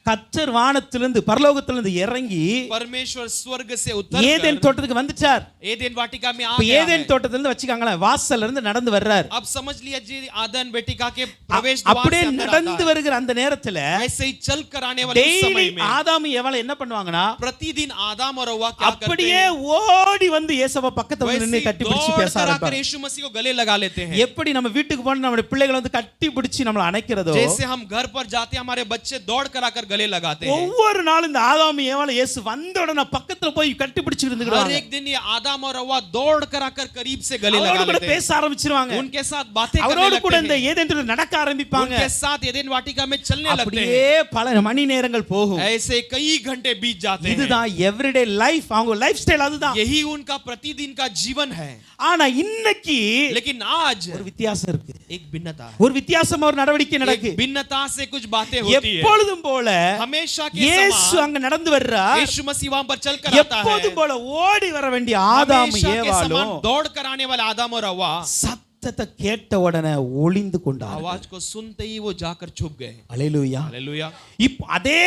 கர்த்தர் வானத்திலிருந்து, பரலோகத்திலிருந்து இறங்கி परमेश्वर स्वर्ग से उतर ஏதேன் தோட்டத்துக்கு வந்துட்டார். एदेन वाटिका में आ இப்ப गया ஏதேன் है। தோட்டத்திலிருந்து வச்சுக்காங்களேன், வாசல்ல இருந்து நடந்து வர்றார். अब समझ लिया जी आदन वाटिका के प्रवेश द्वार அப்படியே से अंदर நடந்து आता है। வருகிற அந்த நேரத்துல ऐसे ही चल कर आने वाले उस டெய்லி समय में ஆதாம் ஏவாள் என்ன பண்ணுவாங்கன்னா, प्रतिदिन आदम और हव्वा क्या करते அப்படியே हैं? ஓடி வந்து இயேசுவை பக்கத்துல வந்து वैसे நின்னு ही கட்டி பிடிச்சு दौड़ பேச कर आकर ஆரம்பிப்பாங்க. यीशु मसीह को गले लगा लेते हैं। எப்படி நம்ம வீட்டுக்கு போனா நம்ம பிள்ளைகளை வந்து கட்டி பிடிச்சு நம்மள அணைக்கிறதோ, जैसे हम घर पर जाते हैं हमारे बच्चे दौड़ कर आकर गले लगाते हैं। ஒவ்வொரு நாளும் இந்த ஆதாம் ஏவாள் இயேசு வந்த உடனே பக்கத்துல போய் கட்டி பிடிச்சு हर இருந்துக்கிறாங்க. एक दिन ये आदम और हव्वा दौड़ कर आकर करीब से गले लगा அவரோட கூட लेते हैं। பேச ஆரம்பிச்சிருவாங்க, उनके साथ बातें करने அவரோட கூட लगते இந்த हैं। ஏதேன் தோட்டத்துல நடக்க ஆரம்பிப்பாங்க. उनके साथ एदेन वाटिका में चलने लगते அப்படியே हैं। பல மணி நேரங்கள் போகும். ऐसे कई घंटे बीत जाते हैं। இதுதான் எவ்ரிடே லைஃப், அவங்க லைஃப் ஸ்டைல் அதுதான். यही उनका प्रतिदिन का जीवन है। ஆனா இன்னைக்கு लेकिन आज ஒரு வித்தியாசம் இருக்கு, एक भिन्नता है। ஒரு வித்தியாசமா ஒரு நடவடிக்கை நடக்கு. एक भिन्नता से कुछ बातें होती है। எப்பொழுதும் போல हमेशा के இயேசு समान அங்க நடந்து வர்றார், यीशु मसीह वहां पर चल कर आता है। எப்போதும் போல ஓடி வர வேண்டிய ஆதாம் हमेशा के ஏவாளும் समान दौड़ कर आने वाले आदम और हव्वा சத்தம் சத்தத்தை கேட்ட உடனே ஒளிந்து கொண்டார். आवाज को सुनते ही वो जाकर छुप गए. அல்லேலூயா. हालेलुया. இப்போ அதே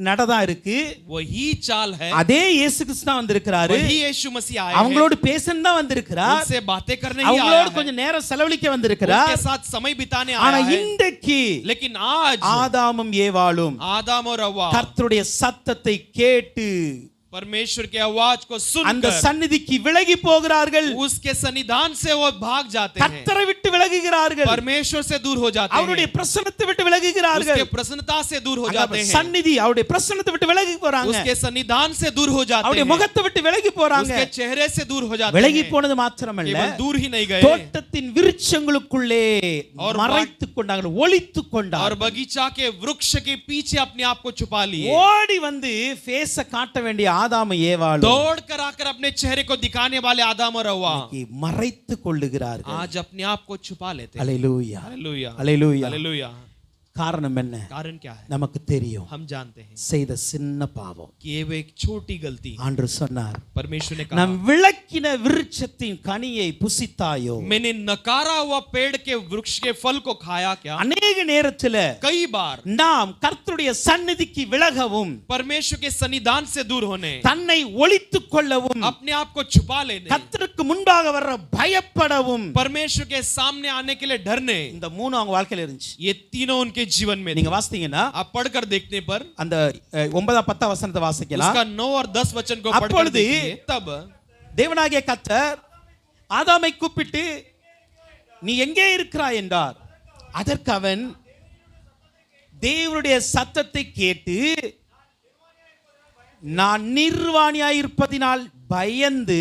நடதான் இருக்கு, वही चाल है, அதே இயேசு கிறிஸ்து தான் வந்திருக்கிறாரு. वही यीशु मसीह आए हैं, அவங்களோட பேசணும் தான் வந்திருக்கிறார், उनसे बातें करने ही आया அவங்களோட है, கொஞ்சம் நேரம் செலவழிக்க வந்திருக்கிறார். उनके साथ समय बिताने ஆனா आया है. இன்றைக்கு लेकिन आज ஆதாமும் ஏவாளும் आदम और हव्वा கர்த்தருடைய சத்தத்தை கேட்டு परमेश्वर के आवाज को அந்த सुनकर சந்நிதிக்கு விலகி போகிறார்கள். उसके सन्निधान से वो भाग जाते हैं, கர்த்தரை விட்டு விலகுகிறார்கள், परमेश्वर से दूर हो जाते அவருடைய हैं, பிரசன்னத்தை விட்டு விலகுகிறார்கள். उसके प्रसन्नता से दूर हो जाते हैं, சந்நிதி அவருடைய பிரசன்னத்தை விட்டு விலகி போறாங்க, उसके सन्निधान से दूर हो जाते அவருடைய हैं, முகத்தை விட்டு விலகி போறாங்க. उसके चेहरे से दूर हो जाते விலகி हैं. போனது மாத்திரமல்ல, केवल दूर ही नहीं गए தோட்டத்தின் விருட்சங்களுக்குள்ளே और மறைத்துக் கொண்டார்கள், ஒளித்துக் और கொண்டார்கள். बगीचा के वृक्ष के पीछे अपने आप को छुपा लिए. ஓடி வந்து ஃபேஸ காட்ட வேண்டிய ஆதாம் ஏவாளும் दौड़ कर आकर अपने चेहरे को दिखाने वाले आदम और हव्वा மறைத்துக் கொள்ளுகிறார்கள். आज अपने आप को छुपा लेते हैं. அல்லேலூயா, हालेलुया, அல்லேலூயா. हालेलुया. காரணம் என்ன? कारण क्या है? நமக்கு தெரியும், हम जानते हैं செய்த சின்ன பாவம். कि ये वो एक छोटी गलती. ஆண்டவர் சொன்னார், परमेश्वर ने நாம் कहा, விளக்கின விருட்சத்தின் கனியை புசித்தாயோ? मैंने नकारा हुआ पेड़ के वृक्ष के फल को खाया क्या? அநேக நேரத்துல कई बार நாம் கர்த்தருடைய சந்நிதிக்கு விலகவும் परमेश्वर के सन्निधान से दूर होने, தன்னை ஒளித்துக் கொள்ளவும் अपने आप को छुपा लेने, கர்த்தருக்கு முன்பாக வர்ற பயப்படவும் परमेश्वर के सामने आने के लिए डरने, இந்த மூணு அவங்க வாழ்க்கையில இருந்துச்சு. ये तीनों उनके जीवन में நீங்க थे. வாசித்தீங்கன்னா आप पढ़कर देखने पर அந்த 9-10 வசனத்தை வாசிக்கலாம். उसका 9 और 10 वचन को पढ़कर அப்பொழுது देखिए. तब தேவனாகிய கர்த்தர் ஆதாமை கூப்பிட்டு நீ எங்கே இருக்கிறாய் என்றார். அதற்கு அவன் தேவனுடைய சத்தத்தை கேட்டு நான் நிர்வாணியாயிருப்பதினால் பயந்து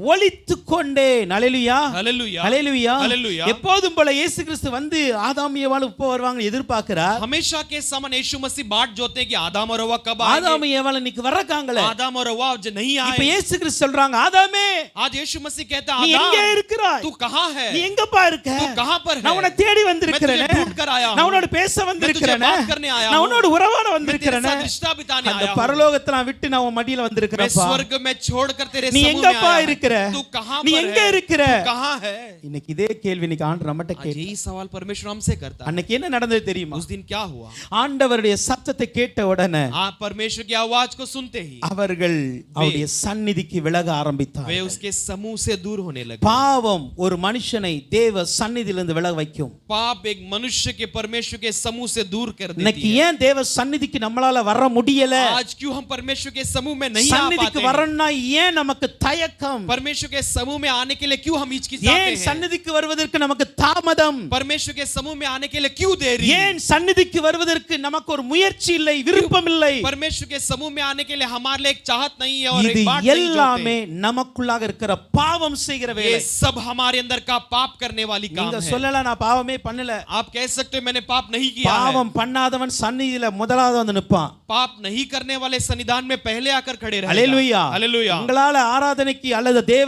ஒளித்துக் கொண்டேன். அல்லேலூயா, हालेलुया, அல்லேலூயா. हालेलुया. எப்போதும் போல இயேசு கிறிஸ்து வந்து ஆதாம் ஏவாள் இப்போ வருவாங்க எதிர்பார்க்கிறார். हमेशा के समान यीशु मसीह बाट जोते हैं कि आदम और हव्वा कब ஆதாம் आएंगे. ஏவாள் இன்னைக்கு வர்றக்காங்களே. आदम और हव्वा आज नहीं இப்ப आए. இயேசு கிறிஸ்து சொல்றாங்க, ஆதாமே आज यीशु मसीह कहता நீ है, எங்கே आदम இருக்கிறாய்? तू कहाँ है? நீ எங்கப்பா இருக்க? तू कहाँ पर है? நான் உன்னை தேடி வந்திருக்கிறேன், मैं तुझे ढूंढ कर आया हूं. நான் உன்னோட பேச வந்திருக்கிறேன், मैं तुझे बात करने आया நான் हूं. உன்னோட உறவாட मैं तेरे வந்திருக்கிறேன். साथ रिश्ता बिताने அந்த आया हूं. பரலோகத்தை நான் விட்டு நான் உன் மடியில मैं வந்திருக்கிறேன்ப்பா. स्वर्ग में छोड़कर तेरे நீ समूह में எங்கப்பா आया இருக்கிற? हूं. तू कहाँ நீ पर எங்க है? இருக்கிற? तू कहाँ है? இன்னைக்கு இதே கேள்வி இன்னைக்கு ஆண்டவர் நம்மட்ட आज கேட்டு, यही सवाल परमेश्वर हमसे करता है. அன்னைக்கு என்ன நடந்தது தெரியுமா? उस दिन क्या हुआ? ஆண்டவருடைய சத்தத்தை கேட்ட உடனே आप परमेश्वर की आवाज को सुनते ही அவர்கள் அவருடைய சந்நிதிக்கு விலக वे ஆரம்பித்தார்கள். उसके समूह से दूर होने लगे. பாவம் ஒரு மனுஷனை தேவ சந்நிதியிலிருந்து விலக வைக்கும். पाप एक मनुष्य के परमेश्वर के समूह से दूर कर இன்னைக்கு देती है. ஏன் தேவ சந்நிதிக்கு நம்மளால வர முடியல? आज क्यों हम परमेश्वर के समूह में नहीं आ சந்நிதிக்கு पाते हैं? வரணும்னா ஏன் நமக்கு தயக்கம்? परमेश्वर के समूह में आने के लिए क्यों हम हिचकिचाते ஏன் हैं? சந்நிதிக்கு வருவதற்கு நமக்கு தாமதம்? परमेश्वर के समूह में आने के लिए क्यों देरी? ஏன் சந்நிதிக்கு வருவதற்கு நமக்கு ஒரு முயற்சி இல்லை, விருப்பம் இல்லை? परमेश्वर के समूह में आने के लिए हमारे लिए एक चाहत नहीं है और இது एक बाट नहीं எல்லாமே जोते. நமக்குள்ளாக இருக்கிற பாவம் செய்கிற ये வேலை. सब हमारे अंदर का पाप करने वाली काम நீங்க है. சொல்லல நான் பாவமே பண்ணல. आप कह सकते हो मैंने पाप नहीं किया है. பாவம் பண்ணாதவன் சந்நிதியில முதலாவது வந்து நிப்பான். पाप नहीं करने वाले सन्निधान में पहले आकर खड़े रहेगा. அல்லேலூயா. हालेलुया. உங்களால ஆராதனைக்கு அல்லது தேவ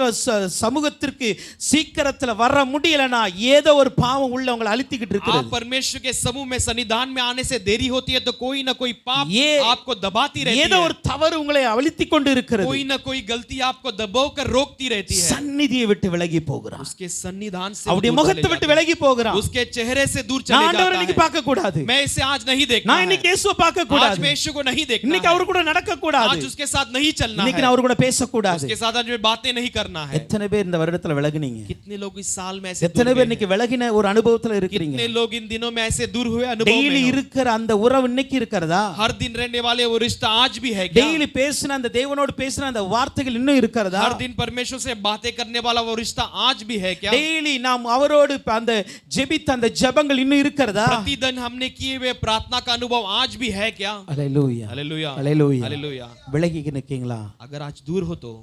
சமூகத்திற்கு சீக்கிரத்துல வர முடியலனா ஏதோ ஒரு பாவம் உள்ள உங்களை அழுத்திக்கிட்டு आप இருக்குது. परमेश्वर के समूह में सन्निधान में आने से देरी होती है तो कोई ना कोई पाप ये- आपको दबाती रहती ஏதோ है. ஒரு தவறு உங்களை அழுத்திக் கொண்டு இருக்கிறது. कोई ना कोई गलती आपको दबाकर रोकती रहती है. சந்நிதியை விட்டு விலகி போகிறான். उसके सन्निधान से அவருடைய दूर चले முகத்தை விட்டு जाते விலகி हैं. போகிறான். उसके चेहरे से दूर நான் चले ஆண்டவரை जाता இன்னைக்கு है. பார்க்க கூடாது. मैं इसे आज नहीं देखना நான் है. இன்னைக்கு இயேசுவை பார்க்க आज கூடாது. मैं यीशु को नहीं देखना இன்னைக்கு है. அவர் கூட நடக்க கூடாது. आज उसके साथ नहीं चलना இன்னைக்கு है. நான் அவர் கூட பேச கூடாது. उसके साथ आज में बातें नहीं करना है. எத்தனை பேர் இந்த வருடத்துல விலகுனீங்க? कितने लोग इस साल में ऐसे எத்தனை दूर பேர் गए இன்னைக்கு விலகின ஒரு அனுபவத்துல हैं? இருக்கிறீங்க? कितने लोग इन दिनों में ऐसे दूर हुए अनुभव டெய்லி में हो? இருக்கிற அந்த உறவு இன்னைக்கு இருக்கிறதா? हर दिन रहने वाले वो रिश्ता आज भी है क्या? டெய்லி பேசின அந்த தேவனோடு பேசின அந்த வார்த்தைகள் இன்னும் இருக்கிறதா? हर दिन परमेश्वर से बातें करने वाला वो रिश्ता आज भी है क्या? டெய்லி நாம் அவரோடு அந்த ஜெபித்த அந்த ஜெபங்கள் இன்னும் இருக்கிறதா? प्रतिदिन हमने किए हुए प्रार्थना का अनुभव आज भी है क्या? அல்லேலூயா, हालेलुया, அல்லேலூயா. हालेलुया. விலகி நிக்கீங்களா? अगर आज दूर हो तो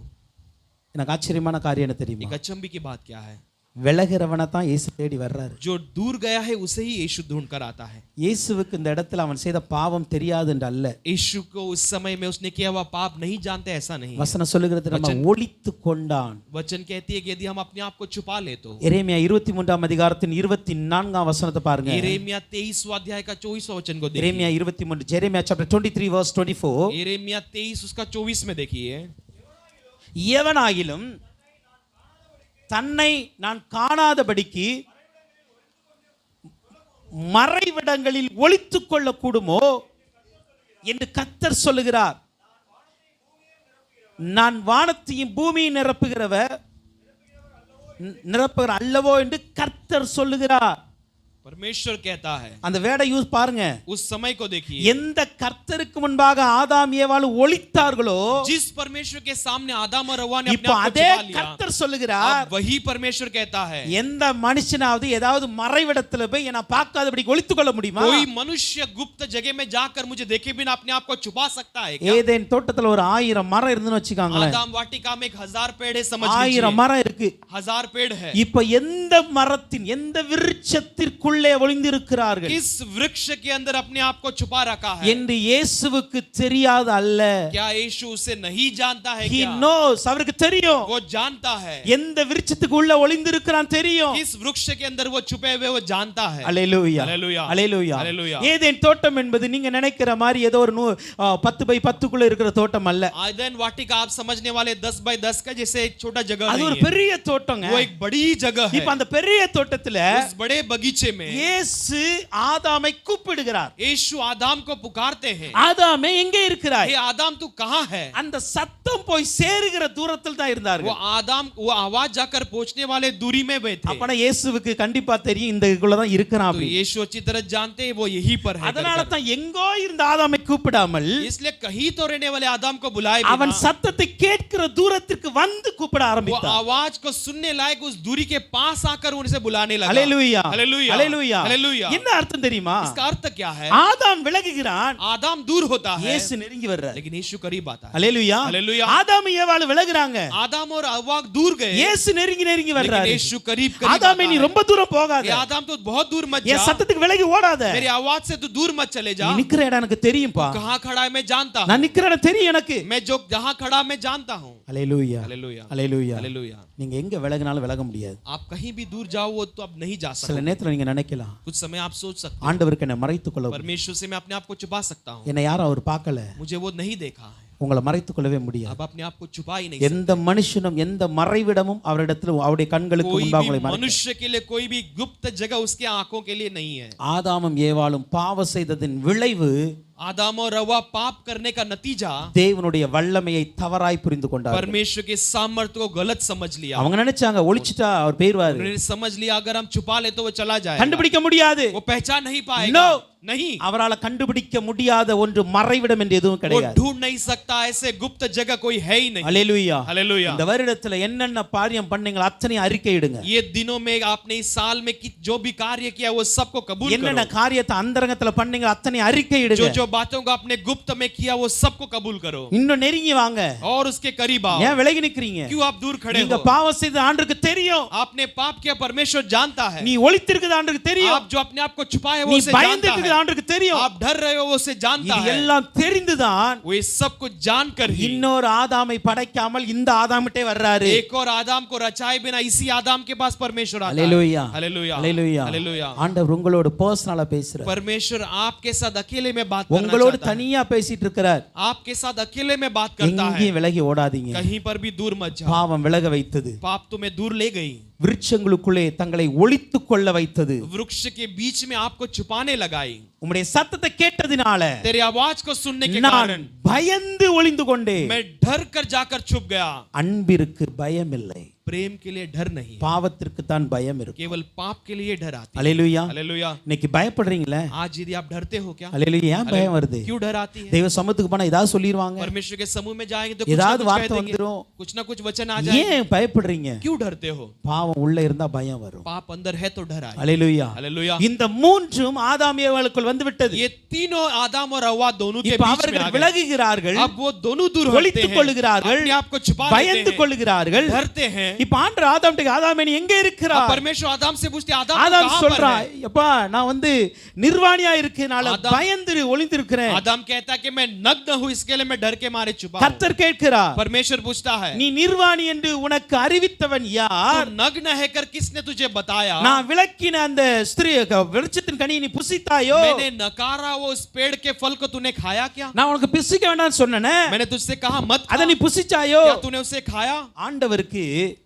எனக்கு ஆச்சரியமான காரியம் என்ன தெரியுமா? एक अचंभे की बात क्या है? விலகிறவனை தான் இயேசு தேடி வர்றாரு. जो दूर गया है उसे ही यीशु ढूंढ कर आता है. இயேசுவுக்கு இந்த இடத்துல அவன் செய்த பாவம் தெரியாது என்று அல்ல. यीशु को उस समय में उसने किया हुआ पाप नहीं जानते ऐसा नहीं. வசனம் சொல்லுகிறது நம்ம ஒளித்து கொண்டான். वचन कहती है कि यदि हम अपने आप को छुपा ले तो. எரேமியா 23ஆம் அதிகாரத்தின் 24ஆம் வசனத்தை பாருங்க. यिर्मयाह 23वां अध्याय का 24वां वचन को देखिए. எரேமியா 23, Jeremiah chapter 23 verse 24. यिर्मयाह 23 उसका 24 में देखिए. எவனாகிலும் தன்னை நான் காணாதபடிக்கு மறைவிடங்களில் ஒளித்துக் கொள்ளக்கூடுமோ என்று கர்த்தர் சொல்லுகிறார். நான் வானத்தையும் பூமியை நிரப்புகிற அல்லவோ என்று கர்த்தர் சொல்லுகிறார். परमेश्वर कहता है. அந்த வேர்டை யூஸ் பாருங்க. उस समय को देखिए. எந்த கர்த்தருக்கு முன்பாக ஆதாம் ஏவாள் ஒளித்தார்களோ, जिस परमेश्वर के सामने आदम और हव्वा ने अपने இப்போ आप को அதே छुपा लिया, கர்த்தர் சொல்லுகிறார், वही परमेश्वर कहता है. எந்த மனுஷனாவது ஏதாவது மறைவிடத்துல போய் நான் பார்க்காதபடி ஒளித்துக் கொள்ள முடியுமா? कोई मनुष्य गुप्त जगह में जाकर मुझे देखे बिना अपने आप को छुपा सकता है क्या? ஏதேன் தோட்டத்துல ஒரு 1000 மரம் இருந்துன்னு வச்சுக்காங்களேன். आदम वाटिका में 1000 पेड़ है, समझ 1000 लीजिए. மரம் இருக்கு. 1000 पेड़ है. இப்போ எந்த மரத்தின் எந்த விருட்சத்திற்குள்ளே ஒளிந்திருக்கிறார்கள் किस वृक्ष के अंदर अपने आप को छुपा रखा है என்று இயேசுவுக்கு தெரியாது அல்ல. क्या यीशु उसे नहीं जानता है he क्या? knows, அவருக்கு தெரியும். वो जानता है. எந்த விருட்சத்துக்கு உள்ள ஒளிந்திருக்கிறான் தெரியும். किस वृक्ष के अंदर वो छुपे हुए वो जानता है. அல்லேலூயா அல்லேலூயா. அல்லேலூயா. அல்லேலூயா. ஏதேன் தோட்டம் என்பது நீங்க நினைக்கிற மாதிரி ஏதோ ஒரு 10 by 10 குள்ள இருக்கிற தோட்டம் அல்ல. आदन वाटिका आप समझने वाले 10 by 10 का जैसे एक छोटा जगह அது नहीं ஒரு है. பெரிய தோட்டங்க. वो एक बड़ी जगह है. இப்ப அந்த பெரிய தோட்டத்துல उस बड़े बगीचे में இயேசு ஆதாமை கூப்பிடுகிறார். यीशु आदम को पुकारते हैं. ஆதாமே எங்கே இருக்கிறாய்? हे आदम तू कहां है? அந்த சத்தம் போய் சேருகிற தூரத்தில் தான் वो இருந்தார்கள். आदम वो आवाज जाकर पहुंचने वाले दूरी में वे थे. அப்பனா இயேசுவுக்கு கண்டிப்பா தெரியும் இந்த இதுக்குள்ள தான் இருக்கிறான் तो அப்படி. यीशु अच्छी तरह जानते हैं वो यही पर है. அதனால தான் எங்கோ இருந்த ஆதாமை கூப்பிடாமல் इसलिए कहीं तो रहने वाले आदम को बुलाए அவன் बिना சத்தத்தை கேட்கிற தூரத்திற்கு வந்து கூப்பிட वो ஆரம்பித்தான். आवाज को सुनने लायक उस दूरी के पास आकर उनसे बुलाने लगा. அல்லேலூயா हालेलुया. அல்லேலூயா. हालेलुया. என்ன அர்த்தம் தெரியுமா? इसका अर्थ क्या है? ஆதாம் விலகுகிறான், आदम दूर होता है இயேசு நெருங்கி வர்றார். लेकिन यीशु करीब आता है. அல்லேலூயா. हालेलूया. ஆதாம் ஏவாள் விலகுறாங்க, आदम और हव्वा दूर गए இயேசு நெருங்கி लेकिन வர்றாரு. यीशु करीब करीब ஆதாமே நீ आता है. ரொம்ப தூரம் போகாத, ये आदम तो बहुत दूर मत என் जा. சத்தத்துக்கு விலகி ஓடாத. मेरी आवाज से तू दूर मत चले जा. நீ நிக்கிற இடம் எனக்கு தெரியும்பா, कहां खड़ा है मैं जानता हूं. நான் நிக்கிற இடம் தெரியும் எனக்கு. मैं जो जहां खड़ा मैं जानता हूं. அல்லேலூயா हालेलुया. அல்லேலூயா. हालेलुया. நீங்க எங்க விலகினாலும் விலக முடியாது. आप कहीं भी दूर जाओ वो तो अब नहीं जा சில सकते. நேரத்துல நீங்க நினைக்கலாம், कुछ समय आप सोच सकते ஆண்டவருக்கு என்னை மறைத்துக் கொள்ள, हैं परमेश्वर से मैं अपने आप को छुपा सकता हूं. என்னை யாரும் அவர் பார்க்கல, मुझे वो नहीं देखा है. உங்களை மறைத்துக் கொள்ளவே முடியாது. अब अपने आप को छुपा ही नहीं எந்த மனுஷனும் எந்த மறைவிடமும் அவரிடத்தில் அவருடைய கண்களுக்கு कोई முன்பாக भी உங்களை மறைக்க. मनुष्य के लिए कोई भी गुप्त जगह उसके आंखों के लिए नहीं है. ஆதாமும் ஏவாளும் பாவம் செய்ததின் விளைவு आदम और हव्वा पाप करने का नतीजा தேவனுடைய வல்லமையை தவறாய் புரிந்து கொண்டார்கள். परमेश्वर के सामर्थ्य को गलत समझ लिया. அவங்க நினைச்சாங்க ஒளிச்சிட்டா அவர் போயிடுவாரு, उन्होंने समझ लिया अगर हम छुपा ले तो वो चला जाएगा. கண்டுபிடிக்க முடியாது. वो पहचान नहीं पाएगा. No. नहीं, அவரால கண்டுபிடிக்க முடியாத ஒன்று மறைவிடம் என்று எதுவும் वो கிடையாது. ढूंढ नहीं सकता ऐसे गुप्त जगह कोई है ही नहीं. அல்லேலூயா. हालेलुया. இந்த வருடத்துல என்னென்ன காரியம் பண்ணீங்களோ அத்தனை அறிக்கையிடுங்க. ये दिनों में आपने इस साल में जो भी कार्य किया वो सबको कबूल என்னென்ன करो. காரியத்தை அந்தரங்கத்துல பண்ணீங்களோ அத்தனை அறிக்கையிடுங்க. जो जो बातों को आपने गुप्त में किया वो सबको कबूल करो இன்னும் நெருங்கி வாங்க. और उसके करीब आओ. ஏன் விலகி நிக்கிறீங்க? क्यों आप दूर खड़े நீங்க हो? பாவம் செய்த ஆண்டவருக்கு தெரியும். आपने पाप किया परमेश्वर जानता है. நீ ஒளித்திருக்கிறது ஆண்டவருக்கு தெரியும். आप जो अपने आप को छुपाए वो நீ उसे जानता பயந்துட்டு है. ஆண்டவருக்கு தெரியும். आप डर रहे हो वो उसे जानता இது है. எல்லாம் தெரிந்துதான் वो ये सब कुछ जानकर ही இன்னொரு ஆதாமை படைக்காமல் இந்த ஆதாமிட்டே வர்றாரு. एक और आदम को रचाए बिना इसी आदम के पास परमेश्वर आता है. அல்லேலூயா. हालेलुया. அல்லேலூயா. हालेलुया. ஆண்டவர் உங்களோட பர்சனலா பேசுறார். परमेश्वर आपके साथ अकेले में बात करना உங்களோட चाहता है. தனியா பேசிட்டு இருக்கிறார். आपके साथ अकेले में बात करता है. எங்கேயும் விலகி ஓடாதீங்க. कहीं पर भी दूर मत जाओ. பாவம் விலக வைத்தது, पाप तुम्हें दूर ले गई. விருட்சங்களுக்குள்ளே தங்களை ஒளித்துக் கொள்ள வைத்தது, वृक्ष के बीच में आपको छुपाने लगाई. உம்முடைய சத்தத்தை கேட்டதினால तेरी आवाज को सुनने के நான் कारण பயந்து ஒளிந்து கொண்டே. मैं डर कर जाकर छुप गया. அன்பிற்கு பயம் இல்லை, प्रेम के लिए डर नहीं, பாவத்திற்கு தான் பயம் இருக்கும். केवल पाप के लिए डर आती है. அல்லேலூயா. हालेलुया. இன்னைக்கு பயப்படுறீங்களே? आज यदि आप डरते हो क्या? அல்லேலூயா. ஏன் பயம் வருது? क्यों डर आती है? தெய்வ சமூகத்துக்கு போனா ஏதாவது சொல்லிடுவாங்க, परमेश्वर के समूह में जाएंगे तो कुछ ना ஏதாவது कुछ कह வார்த்தை देंगे. வந்துரும். कुछ ना कुछ वचन आ जाएंगे. ஏன் பயப்படுறீங்க? क्यों डरते हो? பாவம் உள்ள இருந்தா பயம் வரும். पाप अंदर है तो डर आए. அல்லேலூயா. हालेलुया. இந்த மூன்றும் ஆதாம் ஏவாளுக்குள் வந்து விட்டது. ये तीनों आदम और हव्वा दोनों के இப்ப बीच में அவர்கள் आ गए. விலகுகிறார்கள், अब वो दोनों दूर होते ஒளித்துக் हैं, கொள்ளுகிறார்கள், अपने आप को छुपा लेते பயந்து हैं, கொள்ளுகிறார்கள். डरते हैं. இப்ப ஆண்டவர் ஆதாம்கிட்ட ஆதாமே நீ எங்க अब இருக்கிறாய்? परमेश्वर आदम से पूछते आदम तू ஆதாம் कहां पर சொல்றான், है? அப்பா நான் வந்து நிர்வாணியா இருக்கேனால ஆதாம் பயந்து ஒளிந்திருக்கிறேன். आदम कहता है कि मैं नग्न हूं इसके लिए मैं डर के मारे छुपा हूं. கர்த்தர் கேட்கிறார், परमेश्वर पूछता है நீ நிர்வாணி என்று உனக்கு அறிவித்தவன் யார்? तू नग्न है कर किसने तुझे बताया? நான் விளக்கின அந்த ஸ்திரீ விருட்சத்தின் கனியை நீ புசித்தாயோ? मैंने नकारा वो उस पेड़ के फल को तूने खाया क्या? நான் உனக்கு புசிக்க வேண்டாம்னு சொன்னேனே, मैंने तुझसे कहा मत அத खा. நீ புசிச்சாயோ? क्या तूने उसे खाया? ஆண்டவருக்கு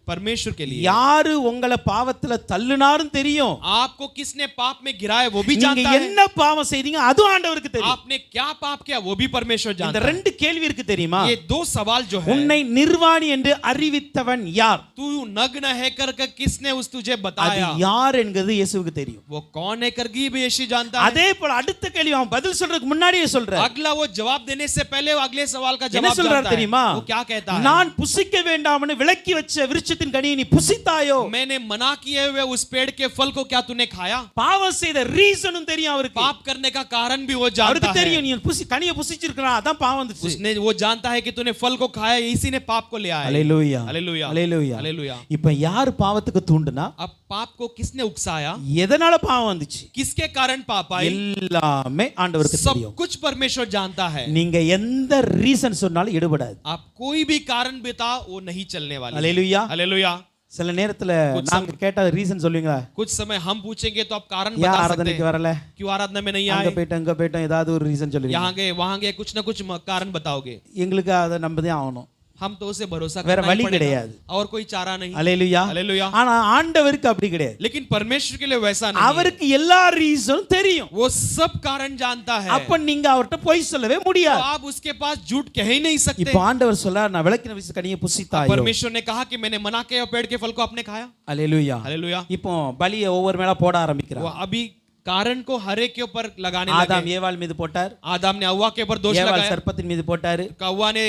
परमेश्वर के लिए। யாரு உங்களை பாவத்துல தள்ளுனாரும் தெரியும். आपको किसने पाप में गिराया वो भी நீங்க जानता है। என்ன பாவம் செய்தீங்க அது ஆண்டவருக்கு தெரியும். आपने क्या पाप किया वो भी परमेश्वर இந்த जानता है। ரெண்டு கேள்வி இருக்கு தெரியுமா? ये दो सवाल जो है, உன்னை நிர்வாணி என்று அறிவித்தவன் யார்? तू नग्न है करके किसने उस तुझे அது बताया? யார் என்கிறது இயேசுவுக்கு தெரியும். वो कौन है करके भी यीशु जानता है। அதே போல அடுத்த கேள்வி அவன் பதில் சொல்றதுக்கு முன்னாடியே சொல்றார். अगला वो जवाब देने से पहले वो अगले सवाल का என்ன जवाब சொல்றார் जानता தெரியுமா? है। वो क्या कहता है? நான் புசிக்க வேண்டாம்னு விலக்கி வச்ச விருட்சத்தின் கனியை நீ புசித்தாயோ? मैंने मना किए हुए उस पेड़ के फल को क्या तूने खाया? பாவம் செய்த ரீசனும் தெரியும் அவருக்கு. पाप करने का कारण भी वो जानता அவருக்கு है। தெரியும் நீ கனியை புசிச்சிருக்கா அதான் பாவம் வந்துச்சு. उसने वो जानता है कि तूने फल को खाया इसी ने पाप को ले आया। ஹalleluya हालेलुया ஹalleluya हालेलुया। இப்போ யார் பாவத்துக்கு தூண்டுனா? अब पाप को किसने उकसाया? எதனால பாவம் வந்துச்சு? किसके कारण पाप आई? எல்லாமே ஆண்டவருக்கு सब தெரியும். कुछ परमेश्वर जानता है। நீங்க எந்த ரீசன் சொன்னாலும் எடுபடாது. आप कोई भी कारण बताओ वो नहीं चलने वाला। ஹalleluya हालेलुया। சில நேரத்துல நாங்க கேட்ட ரீசன் சொல்லுவீங்களா? कुछ समय हम पूछेंगे तो आप कारण யா बता सकते ஆராதனைக்கு हैं। வரல, क्यों आराधना में नहीं அங்க आए? போயிட்டோம் இங்க போயிட்டோம் ஏதாவது ஒரு ரீசன் சொல்லுவீங்க. यहाँ गए वहां गए कुछ ना कुछ कारण बताओगे। எங்களுக்கு அதை நம்பதே ஆகணும். हम तो उसे भरोसा வேற करना வழி ही पड़ेगा கிடையாது. और कोई चारा नहीं। ஹalleluya हालेलुया। ஆனா ஆண்டவருக்கு அப்படி கிடையாது. लेकिन परमेश्वर के लिए वैसा नहीं है। அவருக்கு எல்லா ரீசனும் தெரியும். वो सब कारण जानता है। அப்ப நீங்க அவர்ட்ட பொய் சொல்லவே तो முடியாது. आप उसके पास झूठ कह ही नहीं सकते। இப்போ ஆண்டவர் சொல்றார் நான் விளக்கின விசு கனியை புசித்தாயோ? परमेश्वर ने कहा कि मैंने मना किया पेड़ के फल को आपने खाया। ஹalleluya हालेलुया। இப்போ பலியை ஒவ்வொரு மேல போட वो ஆரம்பிக்கிறார். अभी कारण को हरे के ऊपर लगाने ஆதாம் लगे। ஏவாள் மீது போட்டார், आदम ने हव्वा के ऊपर दोष ஏவாள் लगाया। சர்ப்பத்தின் மீது போட்டாரு. हव्वा ने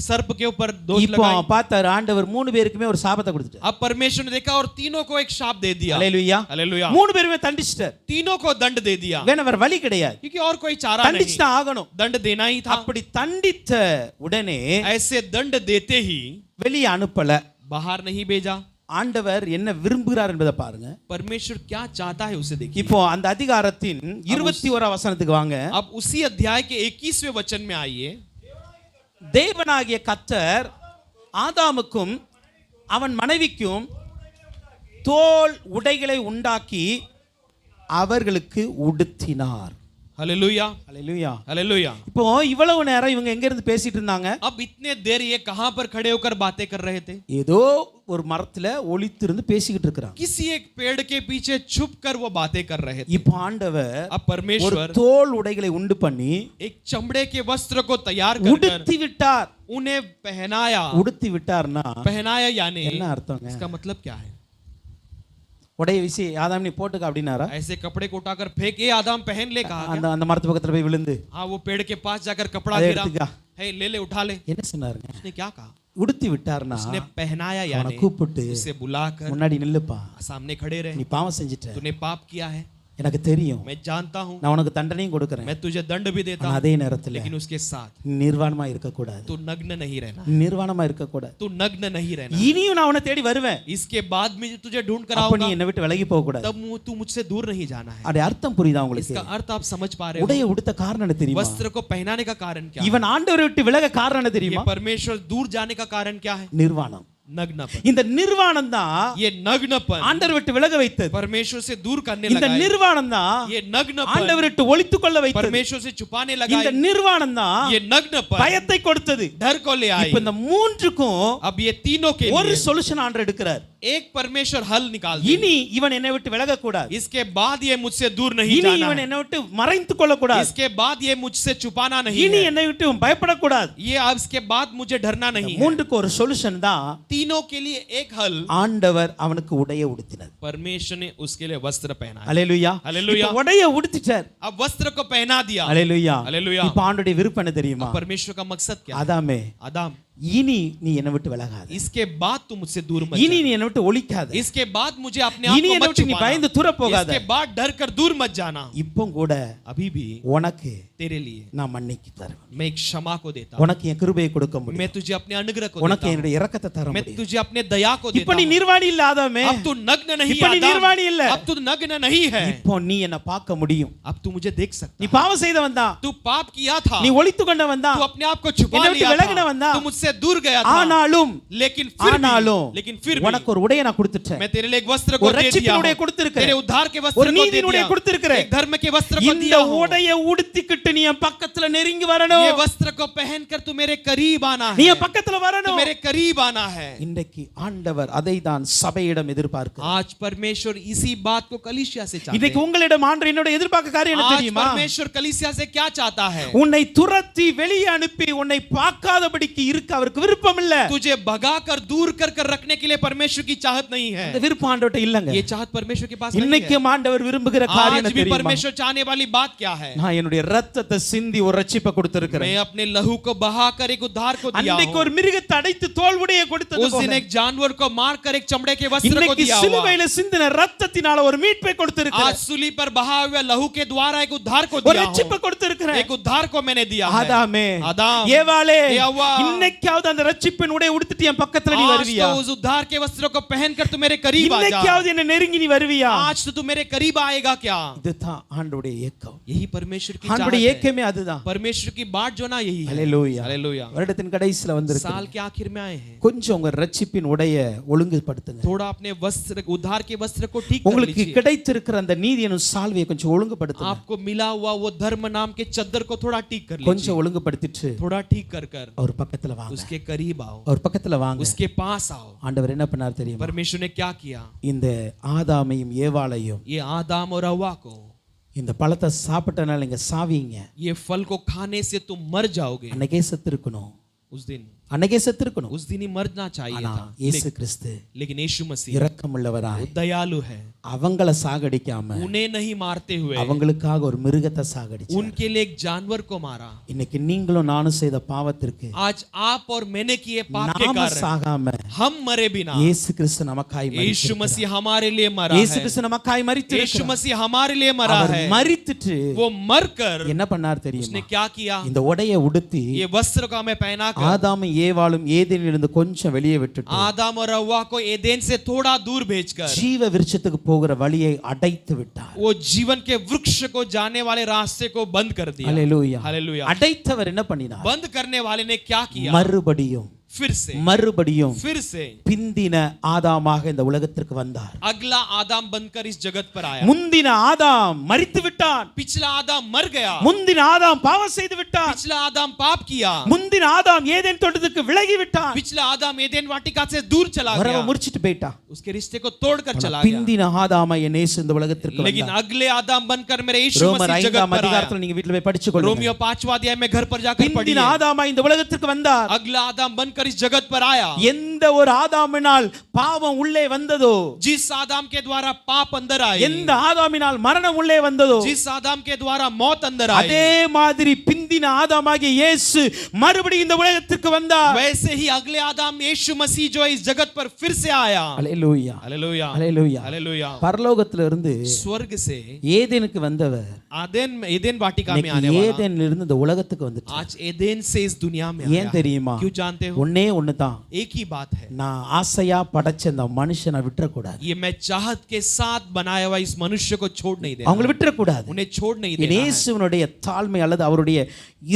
सर्प के ऊपर दोष இப்போ लगाया। பார்த்தாரு ஆண்டவர் மூணு பேருக்குமே ஒரு சாபத்தை கொடுத்துட்டார். अब परमेश्वर ने देखा और तीनों को एक शाप दे दिया। ஹalleluya हालेलुया। மூணு பேருமே தண்டிச்சிட்டார். तीनों को दंड दे दिया வேற வேற வழி கிடையாது. क्योंकि और कोई चारा नहीं। தண்டிச்சு தான் ஆகணும். दंड देना ही था। அப்படி தண்டித்த உடனே ऐसे दंड देते ही வெளியே அனுப்பல. बाहर नहीं भेजा। ஆண்டவர் என்ன விரும்புகிறார் என்பதை பாருங்க. परमेश्वर क्या चाहता है उसे देखिए। இப்போ அந்த அதிகாரத்தின் 21 வசனத்துக்கு வாங்க. अब उसी अध्याय के 21वें वचन में आइए। தேவனாகிய கர்த்தர் ஆதாமுக்கும் அவன் மனைவிக்கும் தோல் உடைகளை உண்டாக்கி அவர்களுக்கு உடுத்தினார். हालेलुया ஹalleluya हालेलुया। இப்போ இவ்வளவு நேரம் இவங்க எங்க இருந்து பேசிட்டு இருந்தாங்க? अब इतने देर ये कहां पर खड़े होकर बातें कर रहे थे? ஏதோ ஒரு மரத்துல ஒளித்திருந்து பேசிக்கிட்டு இருக்காங்க. किसी एक पेड़ के पीछे छुप कर वो बातें कर रहे थे। இப்போ ஆண்டவர் अब ஒரு परमेश्वर தோல் உடைகளை உண்டு பண்ணி एक चमड़े के वस्त्र को तैयार कर உடுத்தி விட்டார். उन्हें पहनाया। உடுத்தி விட்டார்னா पहनाया यानी என்ன அர்த்தங்க? इसका मतलब क्या है? உடைய விசி ஆதாம் நீ போட்டுக்க அப்படினாரா? ऐसे कपड़े को उठाकर फेंक ये आदम पहन ले कहा அந்த அந்த மரத்து பக்கத்துல போய் விழுந்து हाँ वो पेड़ के पास जाकर कपड़ा अरे गिरा எடுத்துக்கா. है ले उठा ले। என்ன சொன்னாருங்க? उसने क्या कहा? உடுத்தி விட்டார்னா उसने पहनाया அவனை यानी கூப்பிட்டு उसे बुलाकर முன்னாடி நில்லுப்பா, सामने खड़े रहे। நீ பாவம் செஞ்சிட்ட, तूने पाप किया है, எனக்கு தெரியும், मैं जानता हूँ, நான் உனக்கு தண்டனையும் கொடுக்கறேன். मैं तुझे दंड भी देता ஆனா हूँ, அதே நேரத்துல लेकिन उसके साथ நிர்வாணமா இருக்க கூடாது. तू नग्न नहीं रहना। நிர்வாணமா இருக்க கூடாது. तू नग्न नहीं रहना। இனியும் நான் அவனை தேடி வருவேன். इसके बाद में तुझे ढूंढ कर அப்ப நீ आऊंगा, என்னை விட்டு விலகி போக கூடாது. तब तू मुझसे दूर नहीं जाना है। அது அர்த்தம் புரியுதா உங்களுக்கு? इसका अर्थ आप समझ पा रहे हो? உடைய உடுத்த காரணம் என்ன தெரியுமா? वस्त्र को पहनाने का कारण क्या है? இவன் ஆண்டவரை விட்டு விலக காரணம் என்ன ये தெரியுமா? परमेश्वर दूर जाने का कारण क्या है? நிர்வாணம். नग्नपन। இந்த நிர்வாணம் தான் ये नग्नपन ஆண்டவரை விட்டு விலக வைத்தது. परमेश्वर से दूर करने இந்த लगा है। நிர்வாணம் தான் ये नग्नपन ஆண்டவரை விட்டு ஒளித்துக் கொள்ள வைத்தது. परमेश्वर से छुपाने लगा இந்த है। நிர்வாணம் தான் ये नग्नपन பயத்தை கொடுத்தது. डर को ले आई। இப்ப இந்த மூன்றுக்கும் अब ये तीनों के ஒரு लिए சொல்யூஷன் ஆண்டவர் எடுக்கிறார். एक परमेश्वर हल निकाल दे। இனி இவன் என்னை விட்டு விலக கூடாது. इसके बाद ये मुझसे दूर नहीं இனி जाना இவன் है। என்னை விட்டு மறைத்து கொள்ள கூடாது. इसके बाद ये मुझसे छुपाना नहीं இனி है। என்னை விட்டு பயப்படக்கூடாது. ये अब इसके बाद मुझे डरना नहीं है। மூன்றுக்கு ஒரு சொல்யூஷன் தான் तीनों के लिए एक हल ஆண்டவர் அவனுக்கு உடைய உடுத்தினார். परमेश्वर ने उसके लिए वस्त्र पहना। அல்லேலூயா. அல்லேலூயா. இப்ப உடைய உடுத்திட்டார். अब वस्त्र को पहना दिया। அல்லேலூயா. அல்லேலூயா. இப்ப ஆண்டவருடைய விருப்பம் என்ன தெரியுமா? परमेश्वर का मकसद क्या है? ஆதாமே आदम இனி நீ என்னை விட்டு விலகாத. इसके बाद तू मुझसे दूर मत இனி जा। நீ என்னை விட்டு ஒளிக்காத. इसके बाद मुझे अपने आप இனி को என்னை मत விட்டு நீ छुपाना। பயந்து தூர போகாத. इसके बाद डर कर दूर मत जाना। இப்போ கூட अभी भी உனக்கு तेरे लिए நான் மன்னிக்கு தருவேன். मैं एक क्षमा को देता हूँ। உனக்கு என் கிருபையை கொடுக்க முடியும். मैं तुझे अपने अनुग्रह को உனக்கு देता हूँ। என்னுடைய இரக்கத்தை தர मैं முடியும். तुझे अपने दया को இப்போ देता நீ हूँ। நிர்வாணி இல்ல ஆதாமே. अब तू नग्न नहीं இப்போ நீ आदम। நிர்வாணி இல்ல. अब तू नग्न नहीं है। இப்போ நீ என்ன பார்க்க முடியும். अब तू मुझे देख सकता நீ है। பாவம் செய்தவன் தான். तू पाप किया था। நீ ஒளித்து கொண்டவன் தான். तू अपने आप को छुपा என்னை விட்டு लिया விலகினவன் था। தான். तू मुझसे दूर गया था। ஆனாலும் लेकिन फिर भी உனக்கு ஒரு உடையை நான் கொடுத்துட்டேன். मैं तेरे लिए एक वस्त्र को ஒரு दे दिया ரட்சிப்பினுடைய हूं। கொடுத்திருக்கிறேன். तेरे उद्धार के ஒரு वस्त्र को दे நீதியினுடைய दिया। கொடுத்திருக்கிறேன். एक धर्म के वस्त्र को இந்த दिया हूं। உடையை உடுத்திக்கிட்டு நீ என் பக்கத்துல நெருங்கி வரணும். ये वस्त्र को पहनकर तू मेरे करीब आना நீ है, என் பக்கத்துல तू வரணும். मेरे करीब आना है। இன்றைக்கு ஆண்டவர் அதை தான் சபையிடம் எதிர்பார்க்கிறார். आज परमेश्वर इसी बात को कलीसिया से चाहते இன்னைக்கு हैं। உங்களிடம் ஆண்டவர் என்னோட எதிர்பார்க்க காரியம் என்ன आज தெரியுமா? परमेश्वर कलीसिया से क्या चाहता है? உன்னை துரத்தி வெளியே அனுப்பி உன்னை பார்க்காதபடிக்கு இருக்க அவருக்கு விருப்பம் இல்ல. तुझे भगाकर दूर कर कर रखने के लिए परमेश्वर की चाहत नहीं है। அந்த விருப்பம் ஆண்டவர்ட்ட இல்லங்க. ये चाहत परमेश्वर के पास नहीं है। இன்னைக்கு ஆண்டவர் விரும்புகிற காரியம் आज என்ன भी தெரியுமா? परमेश्वर चाहने वाली बात क्या है? நான் என்னுடைய ரத்தத்தை சிந்தி ஒரு ரட்சிப்பை கொடுத்திருக்கிறேன். मैं अपने लहू को बहाकर एक उद्धार को दिया அன்னைக்கு हूं। ஒரு மிருகத்தை அடைத்து தோல்வுடைய கொடுத்தது उस दिन போல एक जानवर को मारकर एक चमड़े के वस्त्र को இன்னைக்கு दिया हुआ। சிலுவையில சிந்தின ரத்தத்தினால ஒரு மீட்பை आज கொடுத்திருக்கிறேன். सूली पर बहा हुए लहू के द्वारा एक उद्धार को ஒரு दिया ரட்சிப்பை हूं। கொடுத்திருக்கிறேன். एक उद्धार को मैंने दिया है। ஆதாமே, आदाम, ஏவாளே, ए हव्वा, இன்னைக்காவது அந்த ரட்சிப்பின் உடைய உடுத்திட்டு என் பக்கத்துல நீ आज வருவியா? तो उस उद्धार के वस्त्रों को पहनकर तू मेरे करीब आ जा। இன்னைக்காவது என்ன நெருங்கி நீ வருவியா? आज तो तू मेरे करीब आएगा क्या? இதுதான் ஆண்டவருடைய ஏக்கம். यही परमेश्वर की चाहत ஆண்டவருடைய है। ஏக்கமே அதுதான். परमेश्वर की बात जो ना यही है। ஹalleluya. हालेलुया। வருடத்தின் கடைசில வந்திருக்கு. साल के आखिर में आए हैं। கொஞ்சம் உங்க ரட்சிப்பின் உடைய ஒழுங்குபடுத்துங்க. थोड़ा अपने वस्त्र उद्धार के वस्त्र को ठीक कर உங்களுக்கு लीजिए। கிடைத்திருக்கிற அந்த நீதியின் சால்வையை கொஞ்சம் ஒழுங்குபடுத்துங்க. आपको मिला हुआ वो धर्म नाम के चद्दर को थोड़ा ठीक कर लीजिए। கொஞ்சம் ஒழுங்குபடுத்திட்டு थोड़ा ठीक कर कर அவர் பக்கத்துல வாங்க. उसके करीब आओ, அவர் பக்கத்துல வாங்க. उसके पास आओ। ஆண்டவர் என்ன பண்ணார் தெரியுமா? परमेश्वर ने क्या किया? இந்த ஆதாமையும் ஏவாளையும் ये आदाम और हव्वा को இந்த பழத்தை சாப்பிட்டனால நீங்க சாவீங்க. ये फल को खाने से तुम मर जाओगे। அன்னைக்கே செத்துருக்கணும். उस दिन அன்னைக்கே செத்துருக்கணும். उस दिन ही मरना चाहिए ஆனா था। இயேசு கிறிஸ்து लेकिन यीशु मसीह இரக்கமுள்ளவராய் वो दयालु है। அவங்கள சாகடிக்காம उन्हें नहीं मारते हुए அவங்களுக்காக ஒரு மிருகத்தை சாகடிச்சார். उनके लिए एक जानवर को मारा। இன்னைக்கு நீங்களும் நானும் செய்த பாவத்திற்கு आज आप और मैंने किए पाप के நாம कारण சாகாம हम मरे बिना இயேசு கிறிஸ்து நமக்காய் यीशु மரித்திருக்கிறார். मसीह हमारे लिए मरा இயேசு है। கிறிஸ்து நமக்காய் यीशु மரித்திருக்கிறார். मसीह हमारे लिए मरा அவர் है। மரித்துட்டு वो मरकर என்ன பண்ணார் उसने தெரியுமா? क्या किया? இந்த உடையை உடுத்தி ये वस्त्र को हमें पहनाकर ஆதாமும் ஏவாளும் ஏதேனில் இருந்து கொஞ்சம் வெளியே விட்டுட்டு आदम और हव्वा को एदेन से थोड़ा दूर भेजकर ஜீவ விருட்சத்துக்கு போகிற வழியை அடைத்து விட்டார். वो जीवन के वृक्ष को जाने वाले रास्ते को बंद कर दिया। ஹalleluya. हालेलुया। அடைத்தவர் என்ன பண்ணினார்? बंद करने वाले ने क्या किया? மறுபடியும் फिर से பிந்தின ஆதாமாக இந்த உலகத்திற்கு வந்தார். अगला आदम बनकर इस जगत पर आया। முந்தின ஆதாம் மரித்து விட்டான். पिछला आदम मर गया। முந்தின ஆதாம் பாவம் செய்து விட்டான். पिछला आदम पाप किया। முந்தின ஆதாம் ஏதேன் தோட்டத்துக்கு விலகி விட்டான். पिछला आदम एदेन वाटिका से दूर चला வரவ गया। முறிச்சிட்டு போயிட்டான். उसके रिश्ते को तोड़कर चला गया। பிந்தின ஆதாமை இயேசு இந்த உலகத்திற்கு लेकिन வந்தார். अगले आदम बनकर मेरे यीशु ரோமர் मसीह जगत 5ஆம் पर आया। அதிகாரத்துல நீங்க வீட்ல போய் படிச்சு கொள்ளுங்க. रोमियो 5वां अध्याय में घर पर जाकर பிந்தின पढ़िए। ஆதாமை இந்த உலகத்திற்கு வந்தார். अगला आदम बनकर इस जगत पर आया। எந்த ஒரு ஆதாமினால் பாவம் உள்ளே வந்ததோ, जिस आदम के द्वारा पाप अंदर आई, எந்த ஆதாமினால் மரணம் உள்ளே வந்ததோ, जिस आदम के द्वारा मौत अंदर आई, அதே மாதிரி பிந்தின ஆதாமாகிய இயேசு மறுபடியும் இந்த உலகத்திற்கு வந்தார். वैसे ही अगले आदम यीशु मसीह जो इस जगत पर फिर से आया। ஹalleluya. हालेलुया। ஹalleluya. हालेलुया। பரலோகத்துல இருந்து स्वर्ग से ஏதேனுக்கு வந்தவர் एदेन वाटिका में आने இன்னைக்கு वाला ஏதேனில் இருந்து இந்த உலகத்துக்கு வந்துட்டார். आज एदेन से इस दुनिया में ஏன் आया। தெரியுமா? क्यों जानते हो? ஒண்ணே ஒண்ணுதான். एक ही बात है। நான் ஆசையா படைச்ச இந்த மனுஷனை விட்டுறக்கூடாது. ये मैं चाहत के साथ बनाया हुआ इस मनुष्य को छोड़ नहीं देना। அவங்களை விட்டுறக்கூடாது. उन्हें छोड़ नहीं देना है। இயேசுவினுடைய தாழ்மை அல்லது அவருடைய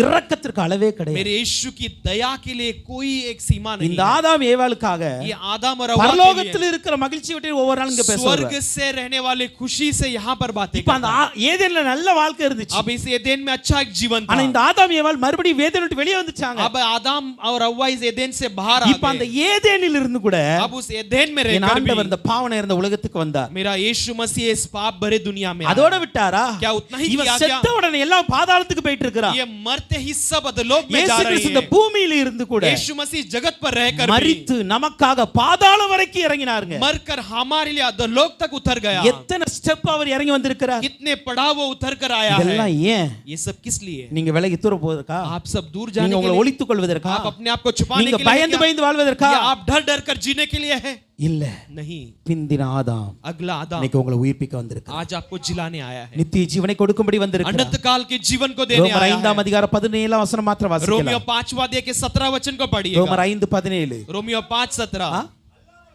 இரக்கத்திற்கு அளவே கிடையாது. मेरे यीशु की दया के लिए कोई एक सीमा नहीं இந்த है। ஆதாம் ஏவாளுக்காக ये आदम और हव्वा के பரலோகத்தில் लिए இருக்கிற மகிழ்ச்சி பற்றி ஒவ்வொரு நாளும் இங்க स्वर्ग பேசுவாங்க. से रहने वाले खुशी से यहाँ पर बातें இப்ப அந்த करता है। ஏதேன்ல நல்ல வாழ்க்கை இருந்துச்சு. अब इस एदेन में अच्छा एक जीवन ஆனா था। இந்த ஆதாம் ஏவாள் மறுபடியும் ஏதேனை விட்டு வெளியே வந்துட்டாங்க. अब आदम और हव्वा इस एदेन से बाहर आ இப்ப அந்த गए। ஏதேனில் இருந்து கூட अब उस एदेन में என் रहकर ஆண்டவர் भी இந்த பாவனை இருந்த உலகத்துக்கு வந்தார். मेरा यीशु मसीह इस पाप भरे दुनिया में அதோட आया। விட்டாரா? क्या उतना ही இவன் किया செத்த क्या? உடனே எல்லாம் பாதாளத்துக்கு போயிட்டு இருக்கிறான். ये मरते ही सब अधोलोक में இயேசு जा रहे கிறிஸ்து இந்த हैं। பூமியில இருந்து கூட यीशु मसीह जगत पर रहकर भी மரித்து நமக்காக பாதாளம் வரைக்கும் இறங்கினாருங்க. मरकर हमारे लिए अधोलोक तक उतर गया। எத்தனை ஸ்டெப் அவர் இறங்கி வந்திருக்கிறார். कितने पड़ाव वो उतर कर आया है। இதெல்லாம் ஏன்? ये सब किस लिए? நீங்க விலகி தூர போவதற்கா? आप सब दूर நீங்க जाने के உங்களை लिए? ஒளித்துக் கொள்வதற்கா? आप अपने आप को छुपाने நீங்க के लिए பயந்து क्या? பயந்து வாழ்வதற்கா? या आप डर डर कर जीने के लिए है? இல்ல. नहीं। பிந்தின ஆதாம் अगला आदम இன்னைக்கு உங்களை உயிர்ப்பிக்க வந்திருக்கிறார். आज आपको जिलाने आया है। நித்திய ஜீவனை கொடுக்கும்படி வந்திருக்கிறார். अनंत काल के जीवन को देने ரோமர் आया 5ஆம் है। அதிகாரம் 17ஆம் வசனம் மாத்திரம் रोमियो வாசிக்கலாம். 5वां अध्याय के 17 वचन को पढ़िएगा। ரோமர் 5:17. रोमियो 5:17।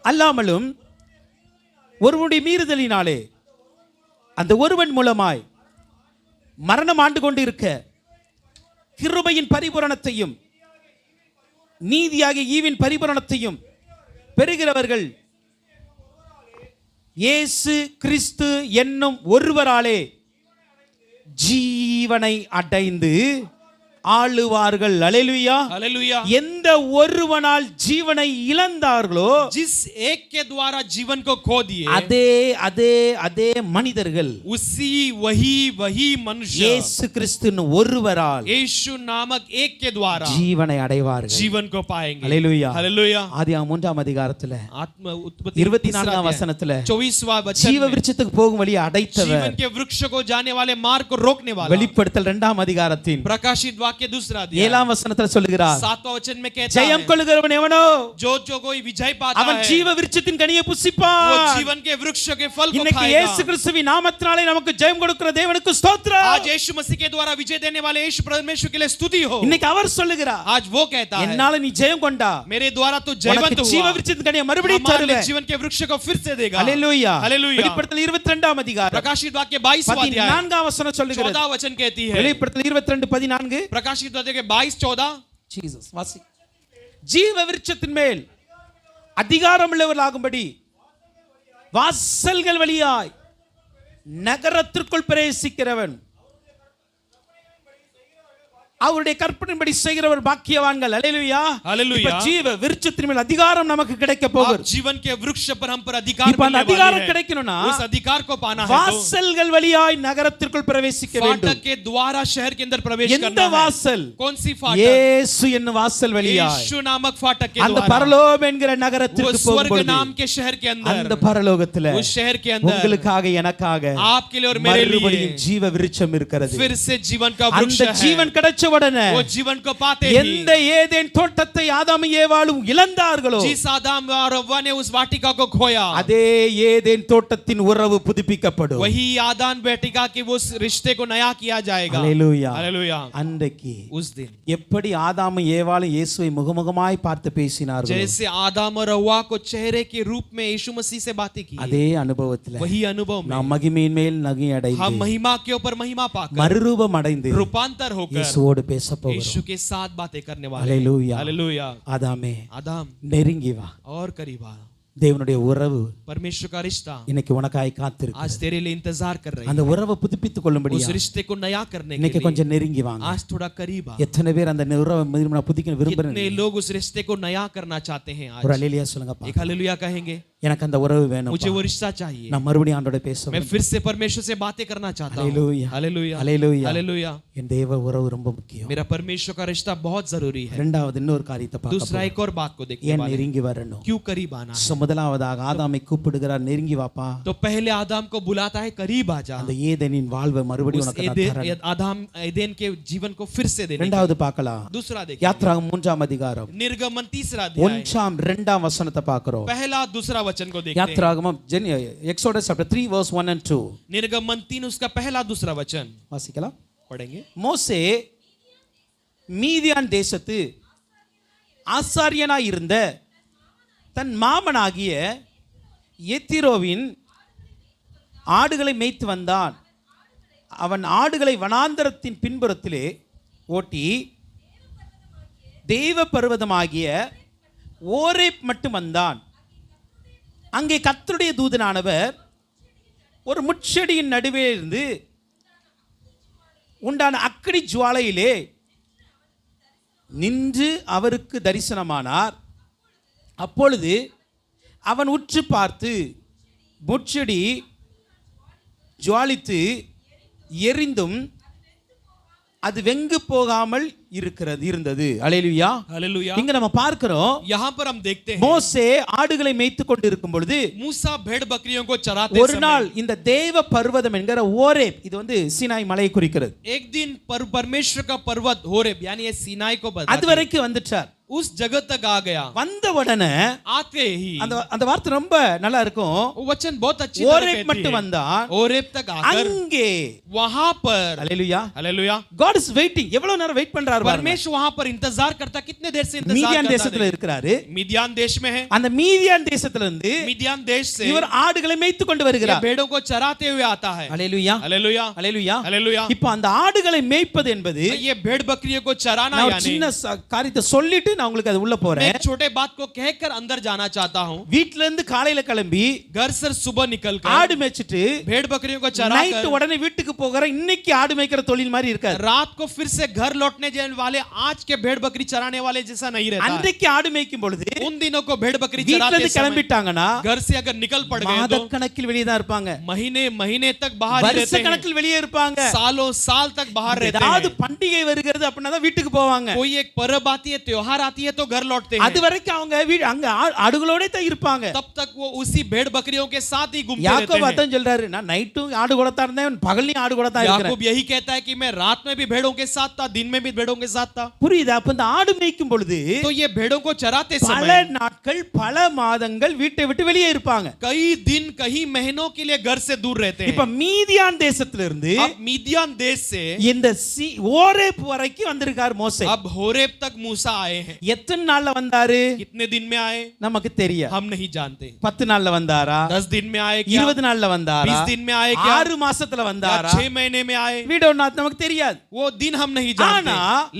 அல்லாமலும் ஒருவனுடைய மீறுதலினாலே அந்த ஒருவன் மூலமாய் மரணம் ஆண்டு கொண்டு இருக்க கிருபையின் பரிபூரணத்தையும் நீதியாகிய ஈவின் பரிபூரணத்தையும் பெறுகிறவர்கள் இயேசு கிறிஸ்து என்னும் ஒருவராலே ஜீவனை அடைந்து ஆளுவார்கள். அல்லேலூயா. हालेलुया। எந்த ஒருவனால் ஜீவனை இழந்தார்களோ जिस एक के द्वारा जीवन को खो दिए, அதே அதே அதே மனிதர்கள் उसी वही मनुष्य இயேசு கிறிஸ்துவின் ஒருவரால் यीशु नामक एक के द्वारा ஜீவனை அடைவார்கள். जीवन को पाएंगे। அல்லேலூயா. हालेलुया। ஆதியாகமம் 3ஆம் அதிகாரத்துல आत्म उत्पत्ति 24ஆம் வசனத்துல 24वां वचन ஜீவ में விருட்சத்துக்கு போகும் வழியை அடைத்தவர். जीवन के वृक्ष को जाने वाले मार्ग को रोकने वाला। வெளிப்படுத்தல் 2ஆம் அதிகாரத்தின் प्रकाशित वाक्य दूसरा अध्याय 7ஆம் வசனத்துல சொல்லுகிறார், 7वां वचन में कहता ஜெயம் है, கொள்ளுகிறவன் எவனோ जो कोई विजय पाता அவன் है ஜீவ விருட்சத்தின் கனியை वो புசிப்பான். जीवन के वृक्ष के फल को இன்னைக்கு खाएगा। இயேசு கிறிஸ்துவின் நாமத்தினாலே நமக்கு ஜெயம் கொடுக்கிற தேவனுக்கு ஸ்தோத்திரம். आज यीशु मसीह के द्वारा विजय देने वाले यीशु परमेश्वर के लिए स्तुति हो। இன்னைக்கு அவர் சொல்லுகிறார், आज वो कहता है, என்னால நீ ஜெயம் கொண்டா, मेरे द्वारा तू जयवंत உனக்கு ஜீவ हुआ, விருட்சத்தின் கனியை மறுபடியும் हमारे लिए தருவேன். जीवन के वृक्ष को फिर से देगा। அல்லேலூயா. हालेलुया। வெளிப்படுத்தல் 22ஆம் அதிகாரம் प्रकाशित वाक्य 22वां अध्याय 14ஆம் வசனம் சொல்லுகிறது. 14 वचन कहती है, வெளிப்படுத்தல் 22:14 प्रकाशित वाक्य के 22:14 ஜீசஸ் வாசி. ஜீவ விருட்சத்தின் மேல் அதிகாரம் உள்ளவர்களாகும்படி வாசல்கள் வழியாய் நகரத்திற்குள் பிரவேசிக்கிறவன் அவருடைய கற்பனைப்படி செய்கிறவர் பாக்கியவான்கள். அல்லேலூயா. हालेलुया। இப்ப ஜீவ விருட்சத்தின் மேல் அதிகாரம் நமக்கு கிடைக்க போகுது. अब जीवन के वृक्ष पर हम पर अधिकार இப்ப அந்த मिलने वाले அதிகாரம் हैं। கிடைக்கணும்னா उस अधिकार को पाना है तो வாசல்கள் வழியாய் நகரத்திற்குள் பிரவேசிக்க வேண்டும். फाटक के द्वारा शहर के अंदर प्रवेश எந்த करना है। வாசல்? कौन सी फाटक? இயேசு என்னும் வாசல் வழியாய் यीशु नामक फाटक के அந்த द्वारा பரலோகம் என்கிற वो நகரத்திற்கு स्वर्ग போகும்போது नाम के शहर के அந்த अंदर பரலோகத்துல उस शहर के अंदर உங்களுக்காக எனக்காக आपके लिए और मेरे மறுபடியும் लिए ஜீவ விருட்சம் இருக்கிறது. फिर से जीवन का वृक्ष அந்த है। ஜீவன் கிடைச்ச உடனே वो जीवन को पाते ही எந்த ஏதேன் தோட்டத்தை ஆதாமும் ஏவாளும் இழந்தார்களோ जिस आदम और हव्वा ने उस वाटिका को खोया, அதே ஏதேன் தோட்டத்தின் உறவு புதுப்பிக்கப்படும். वही आदान वाटिका के उस रिश्ते को नया किया जाएगा। அல்லேலூயா. हालेलुया। அன்றைக்கு उस दिन எப்படி ஆதாமும் ஏவாளும் இயேசுவை முகமுகமாய் பார்த்து பேசினார்களோ जैसे आदम और हव्वा को चेहरे के रूप में यीशु मसीह से बातें की, அதே அனுபவத்துல वही अनुभव में நாம் மகிமையின் மேல் நகை हम அடைந்து महिमा के ऊपर महिमा पाकर மறுரூபம் அடைந்து रूपांतर होकर இயேசுவோடு பேச போகிறோம். यीशु के साथ बातें करने वाले। அல்லேலூயா. हालेलुया। ஆதாமே आदम நெருங்கி வா. और करीब आ, தேவனுடைய உறவு परमेश्वर का रिश्ता இன்னைக்கு உனக்காய் காத்திருக்கு. आज तेरे लिए इंतजार कर रही அந்த है। உறவை புதுப்பித்துக் கொள்ளும்படி उस रिश्ते को नया करने के இன்னைக்கு लिए கொஞ்சம் நெருங்கி வாங்க. आज थोड़ा करीब आ। எத்தனை பேர் அந்த உறவை மறுபடியும் புதுப்பிக்க விரும்புறீங்க? कितने लोग उस रिश्ते को नया करना चाहते हैं आज? ஒரு அல்லேலூயா சொல்லுங்கப்பா. एक हालेलुया कहेंगे, எனக்கு அந்த உறவு வேணும். मुझे वो रिश्ता चाहिए, நான் மறுபடியும் ஆண்டோட பேசணும். मैं फिर से परमेश्वर से बातें करना चाहता हूँ। हालेलुया. हालेलुया। हालेलुया. हालेलुया। என் தேவ உறவு ரொம்ப முக்கியம். मेरा परमेश्वर का रिश्ता बहुत जरूरी है। இரண்டாவது இன்னொரு காரியத்தை பார்க்க दूसरा एक और बात को देखने ஏன் वाले, நெருங்கி வரணும்? क्यों करीब आना है? So, முதலாவதாக ஆதாமை கூப்பிடுகிறார், நெருங்கி வாப்பா. तो पहले आदम को बुलाता है, करीब आ जा। அந்த ஏதேனின் வாழ்வை மறுபடியும் उस உனக்கு நான் தரேன். आदम एदेन के जीवन को फिर से देने। இரண்டாவது பார்க்கலாம். दूसरा देखिए, யாத்ராகமம் 3ஆம் அதிகாரம் निर्गमन 3रा अध्याय 1ஆம் 2ஆம் வசனத்தை பார்க்கிறோம். पहला दूसरा वचन को देखते हैं। யாத்ராகமம் எக்ஸோடஸ் chapter 3 verse 1 and 2 निर्गमन 3 उसका पहला दूसरा वचन வாசிக்கலாம். पढ़ेंगे। மோசே மீதியான் தேசத்து ஆசாரியனாய் இருந்த தன் மாமனாகிய எத்திரோவின் ஆடுகளை மேய்த்து வந்தான். அவன் ஆடுகளை வனாந்தரத்தின் பின்புறத்திலே ஓட்டி தேவ பர்வதமாகிய ஓரேப் மட்டும் வந்தான். அங்கே கர்த்தருடைய தூதனானவர் ஒரு முட்செடியின் நடுவே இருந்து உண்டான அக்கினி ஜுவாலையிலே நின்று அவருக்கு தரிசனமானார். அப்பொழுது அவன் உற்று பார்த்து முட்செடி ஜுவாலித்து எரிந்தும் அது வெங்கு போகாமல் இருந்தது. அல்லேலூயா. हालेलुया। இங்க நம்ம பார்க்கிறோம், यहाँ पर हम देखते हैं மோசே ஆடுகளை மேய்த்து கொண்டு இருக்கும் பொழுது मूसा भेड़ बकरियों को चराते ஒரு நாள் இந்த தேவ பர்வதம் என்கிற ஓரேப், இது வந்து சீனாய் மலையை குறிக்கிறது, एक दिन परमेश्वर का पर्वत होरेब यानी ये सीनाई को बताते அது வரைக்கும் வந்துட்டார். उस जगह तक आ गया। வந்த உடனே आते ही அந்த வார்த்தை ரொம்ப நல்லா இருக்கும். वो वचन बहुत अच्छी तरह ஓரேப் कहती மட்டும் है। வந்தான், होरेब तक आकर அங்கே वहां पर அல்லேலூயா हालेलुया God is waiting. எவ்வளவு நேரம் வெயிட் பண்றாரு பாருங்க. परमेश्वर वहां पर इंतजार करता, कितने देर से इंतजार மீதியான் करता தேசத்துல है। இருக்கிறாரு. मिदियान देश में है। அந்த மீதியான் தேசத்துல இருந்து मिदियान देश से இவர் ஆடுகளை மேய்த்து கொண்டு ये வருகிறார். भेड़ों को चराते हुए आता है। அல்லேலூயா हालेलुया அல்லேலூயா. हालेलुया। இப்போ அந்த ஆடுகளை மேய்ப்பது என்பது ये भेड़ बकरियों को चराना நான் ஒரு यानी சின்ன காரியத்தை சொல்லிட்டு நான் உங்களுக்கு அது உள்ள मैं போறேன். एक छोटे बात को कहकर अंदर जाना चाहता हूँ। வீட்ல இருந்து காலையில கிளம்பி घर से सुबह निकलकर ஆடு மேய்ச்சிட்டு भेड़ बकरियों को நைட் चराकर உடனே வீட்டுக்கு போகிற இன்னைக்கு ஆடு மேய்க்கிற தொழில் மாதிரி இருக்காது. रात को फिर से घर लौटने जाने वाले आज के भेड़ बकरी चराने वाले जैसा नहीं रहता है। அன்றைக்கு ஆடு மேய்க்கும் பொழுது उन दिनों को भेड़ बकरी வீட்ல चराते இருந்து समय கிளம்பிட்டாங்கன்னா घर से अगर निकल पड़ गए तो மாதக்கணக்கில் வெளியே தான் இருப்பாங்க. महीने महीने तक बाहर ही வருஷ रहते हैं। கணக்கில் வெளியே இருப்பாங்க. सालों साल तक बाहर रहते ஏதாவது हैं। பண்டிகை வருகிறது அப்படின்னா தான் வீட்டுக்கு போவாங்க. कोई एक पर्व आती है, त्योहार आती है तो घर लौटते हैं। அது வரைக்கும் அவங்க அங்க ஆடுகளோட தான் இருப்பாங்க. तब तक वो उसी भेड़ बकरियों के साथ ही घूमते रहते யாக்கோபு हैं। அதான் சொல்றாரு, நான் நைட்டும் ஆடு கூட தான் இருந்தேன், பகல்லையும் ஆடு கூட தான் இருக்கிறேன். याकूब यही कहता है कि मैं रात में भी भेड़ों के साथ था, दिन में भी भेड़ों के साथ था। புரியுதா? அப்ப இந்த ஆடு மேய்க்கும் பொழுது तो ये भेड़ों को चराते பல समय நாட்கள் பல மாதங்கள் வீட்டை விட்டு வெளியே இருப்பாங்க. कई दिन कई महीनों के लिए घर से दूर रहते இப்ப हैं। மீதியான் தேசத்துல இருந்து अब मीदियान देश से இந்த ஓரேப் வரைக்கும் வந்திருக்கார் மோசே. अब होरेब तक मूसा आए हैं। எத்தனை நாள்ல வந்தாரு कितने दिन में आए நமக்கு தெரியாது. हम नहीं जानते। 10 நாள்ல வந்தாரா, 10 दिन में आए क्या, 20 நாள்ல வந்தாரா, 20 दिन में आए क्या, 6 மாசத்துல या வந்தாரா, 6 महीने में आए, வீடியோ நமக்கு தெரியாது. वो दिन हम नहीं जानते। ஆனா,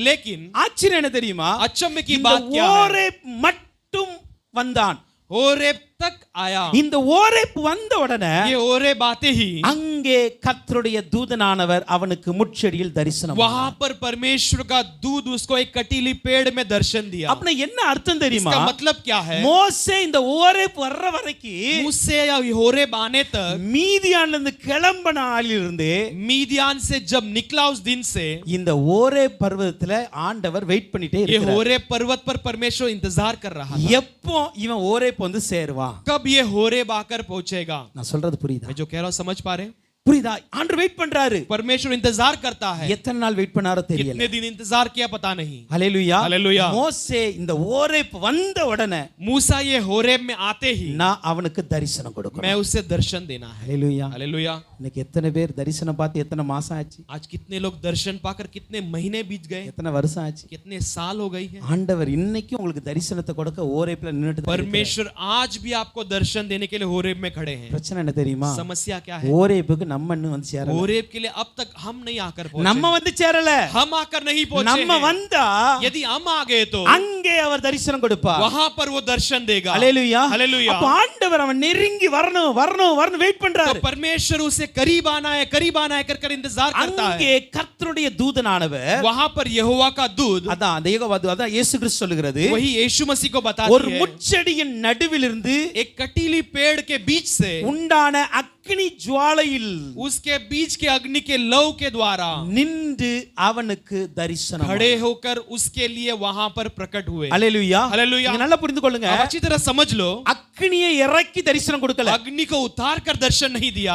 लेकिन ஆச்சரியம் என்ன தெரியுமா? अचंभे की இந்த बात क्या है, ஓரேப் மட்டும் வந்தான். होरेब तक आया। இந்த ஓரேப் வந்த உடனே ये होरेब आते ही அங்கே கர்த்தருடைய தூதனானவர் அவனுக்கு முட்செடியில் தரிசனம். वहां पर परमेश्वर का दूध उसको एक कटीली पेड़ में दर्शन दिया। அப்ப என்ன அர்த்தம் தெரியுமா? इसका मतलब क्या है, மோசே இந்த ஓரேப் வர்ற வரைக்கும் मुझसे या होरेब आने तक, மீதியான்ல இருந்து கிளம்பின நாளிலிருந்து मीदियान से जब निकला उस दिन से இந்த ஓரேப் பர்வதத்துல ஆண்டவர் வெயிட் பண்ணிட்டே ये இருக்கிறார். होरेब पर्वत पर परमेश्वर इंतजार कर रहा था। எப்போ இவன் ஓரேப் வந்து சேருவான்? कब ये होरेब आकर पहुंचेगा। நான் சொல்றது புரியுதா? मैं जो कह रहा हूं समझ पा रहे हैं, புரியுதா? ஆண்டவர் வெயிட் பண்றாரு. परमेश्वर इंतजार करता है। எத்தனை நாள் வெயிட் பண்ணாரோ தெரியல. कितने दिन इंतजार किया पता नहीं। ஹalleluya. हालेलुया। மோசே இந்த ஓரேப் வந்த உடனே मूसा ये होरेब में आते ही நான் அவனுக்கு தரிசனம் கொடுக்கணும். मैं उसे दर्शन देना है। ஹalleluya. हालेलुया। இன்னைக்கு எத்தனை பேர் தரிசனம் பார்த்து எத்தனை மாசம் ஆச்சு, आज कितने लोग दर्शन पाकर कितने महीने बीत गए, எத்தனை வருஷம் ஆச்சு? कितने साल हो गई है। ஆண்டவர் இன்னைக்கு உங்களுக்கு தரிசனத்தை கொடுக்க ஓரேப்ல நின்னுட்டு தான் இருக்கிறார். परमेश्वर आज भी आपको दर्शन देने के लिए होरेब में खड़े हैं। பிரச்சனை என்ன தெரியுமா? समस्या क्या है, ஓரேப்புக்கு நம்ம இன்னும் வந்து சேரல. होरेब के लिए अब तक हम नहीं आकर पहुंचे। நம்ம வந்து சேரல. हम आकर नहीं पहुंचे நம்ம हैं। வந்தா यदि हम आ गए तो அங்கே அவர் தரிசனம் கொடுப்பார். वहां पर वो दर्शन देगा। ஹalleluya. हालेलुया। அப்ப ஆண்டவர் அவன் நெருங்கி வரணும் வரணும் வரணும் வெயிட் तो பண்றாரு. परमेश्वर उसे करीब आना है कर इंतजार करता அங்கே है। கர்த்தருடைய தூதனானவர், वहां पर यहोवा का दूध, அதான் அந்த யெகோவா தூதன், அதான் இயேசு கிறிஸ்து சொல்லுகிறது, वही यीशु मसीह को ஒரு बताती है, முட்செடியின் நடுவிலிருந்து एक कटीली पेड़ के बीच से உண்டான அக்கினி ஜுவாலையில் उसके बीच के अग्नि के लौ के द्वारा நின்று அவனுக்கு தரிசனம். खड़े होकर उसके लिए वहां पर प्रकट हुए। ஹalleluya. हालेलुया। நீங்க நல்லா புரிந்து கொள்ளுங்க. आप अच्छी तरह समझ लो, அக்கினியை இறக்கி தரிசனம் கொடுக்கல. अग्नि को उतार कर दर्शन नहीं दिया,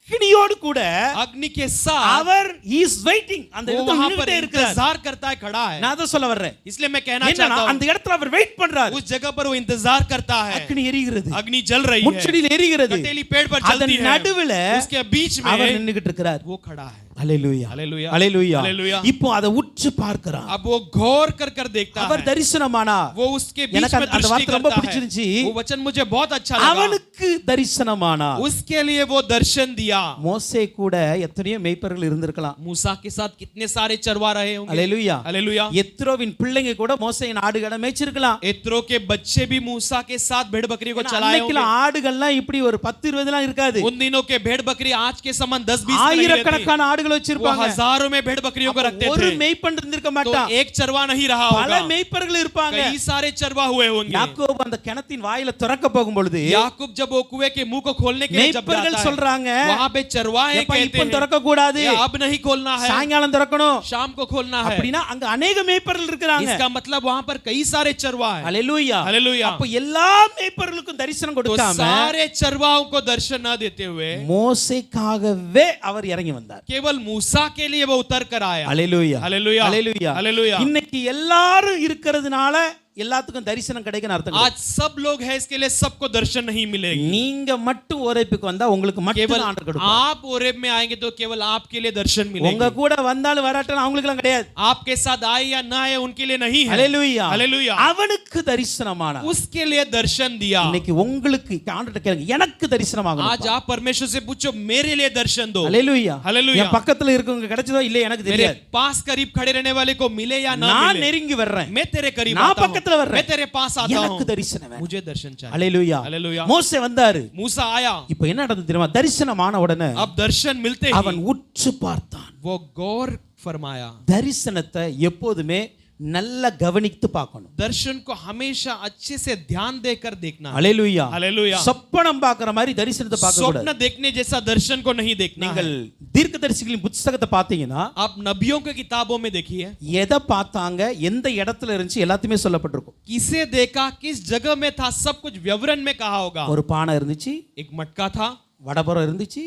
அக்கினியோடு கூட अग्नि के साथ அவர் இஸ் வெயிட்டிங். அந்த वो இடத்துல वहां पर நின்னுட்டே இருக்கிறார். इंतजार करता है, खड़ा है। நான் அத சொல்ல வர்றேன். इसलिए मैं कहना என்னன்னா चाहता அந்த हूं, இடத்துல அவர் வெயிட் பண்றார். उस जगह पर वो इंतजार करता है। அக்கினி எரிகிறது, अग्नि जल रही है, முட்செடியில் எரிகிறது, कटेली पेड़ पर அதன் जलती है, நடுவுல उसके बीच அவர் में நின்னுகிட்டு இருக்கிறார். वो खड़ा है। ஹalleluya. हालेलुया। ஹalleluya. हालेलुया। இப்போ அதை உற்று பார்க்கறான். अब वो गौर कर देखता அவர் है, தரிசனமானா. वो उसके बीच எனக்கு में அந்த दृष्टि வார்த்தை ரொம்ப करता பிடிச்சிருந்துச்சு. है। वो वचन मुझे बहुत अच्छा लगा। அவனுக்கு தரிசனமானா. उसके लिए वो दर्शन दिया। மோசே கூட எத்தனையோ மேய்ப்பர்கள் இருந்திருக்கலாம். मूसा के साथ कितने सारे चरवा रहे होंगे। ஹalleluya. हालेलुया। எத்ரோவின் பிள்ளைங்க கூட மோசேயின் ஆடுகளை மேய்ச்சிருக்கலாம். एत्रो के बच्चे भी मूसा के साथ भेड़ बकरी को चलाए அன்னைக்குல होंगे। ஆடுகள்லாம் இப்படி ஒரு 10 20 இருக்காது. उन दिनों के भेड़ बकरी आज के समान 10-20 नहीं रहती। ஆயிரக்கணக்கான ஆடுகள் वो வச்சிருப்பாங்க. हजारों में भेड़ बकरियों को रखते ஒரு थे। மேய்ப்பன் இருந்திருக்க तो மாட்டான். एक चरवा नहीं रहा பல होगा, மேய்ப்பர்கள் இருப்பாங்க. कई सारे चरवा हुए होंगे। யாக்கோபு அந்த கிணத்தின் வாயில திறக்க போகும் பொழுது याकूब जब वो कुएं के मुंह को खोलने के लिए जब மேய்ப்பர்கள் जाता है, சொல்றாங்க, वहां पे चरवाहे எப்ப कहते இப்ப हैं, திறக்க கூடாது, ये अब नहीं खोलना है, சாயங்காலம் திறக்கணும். शाम को खोलना है। அப்படினா அங்க अनेक மேய்ப்பர்கள் இருக்காங்க. इसका मतलब वहां पर कई सारे चरवा हैं। ஹalleluya. हालेलुया। அப்ப எல்லா மேய்ப்பர்களுக்கும் தரிசனம் तो கொடுக்காம सारे चरवाओं को दर्शन न देते हुए மோசேக்காகவே அவர் இறங்கி வந்தார். केवल मूसा के लिए वो उतर कर आया। ஹalleluya. हालेलुया। ஹalleluya. हालेलुया। இன்னைக்கு எல்லாரும் இருக்கிறதுனால எல்லாத்துக்கும் தரிசனம் கிடைக்குன்னு அர்த்தம் आज सब लोग हैं, इसके लिए सबको दर्शन नहीं मिलेगी। நீங்க மட்டும் ஓரேப்புக்கு வந்தா உங்களுக்கு மட்டும் केवल தான் ஆண்டவர் கொடுப்பார். आप ओरेब में आएंगे तो केवल आपके लिए दर्शन உங்க मिलेगी। கூட வந்தாலும் வராட்டலும் அவங்களுக்கு எல்லாம் கிடையாது. आपके साथ आए या ना आए उनके लिए नहीं है। ஹalleluya. हालेलुया। அவனுக்கு தரிசனமான. उसके लिए दर्शन दिया। இன்னைக்கு உங்களுக்கு ஆண்டவர்ட்ட கேளுங்க, எனக்கு தரிசனமாகணும். आज आप परमेश्वर से पूछो, मेरे लिए दर्शन दो। ஹalleluya. हालेलुया। என் பக்கத்துல இருக்கவங்க கிடைச்சதோ இல்ல எனக்கு मेरे தெரியாது. पास करीब खड़े रहने वाले को मिले या ना நான் मिले, நெருங்கி வர்றேன். मैं तेरे करीब நான் आता हूं। பக்கத்துல பக்கத்துல வர்றேன், मैं तेरे पास आता எனக்கு हूं, தரிசனம் வேணும். मुझे दर्शन चाहिए। அல்லேலூயா. हालेलुया। மோசே வந்தாரு. मूसा आया, இப்போ என்ன நடந்தது தெரியுமா? தரிசனமான உடனே अब दर्शन मिलते அவன் ही உற்று பார்த்தான். वो गौर फरमाया। தரிசனத்தை எப்போதுமே நல்லா கவனித்து பார்க்கணும். दर्शन को हमेशा अच्छे से ध्यान देकर देखना है। அல்லேலூயா. हालेलुया। சொப்பனம் பார்க்கிற மாதிரி தரிசனத்தை பார்க்க கூடாது. स्वप्न देखने जैसा दर्शन को नहीं देखना நீங்கள் है। தீர்க்கதரிசிகளின் புத்தகத்தை பார்த்தீங்கன்னா आप नबियों के किताबों में देखिए, எதை பார்த்தாங்க, எந்த இடத்துல இருந்துச்சு எல்லாத்தையுமே சொல்லப்பட்டிருக்கும். किसे देखा, किस जगह में था, सब कुछ विवरण में कहा होगा। ஒரு பானை இருந்துச்சு, एक मटका था, வடபுறம் இருந்துச்சு,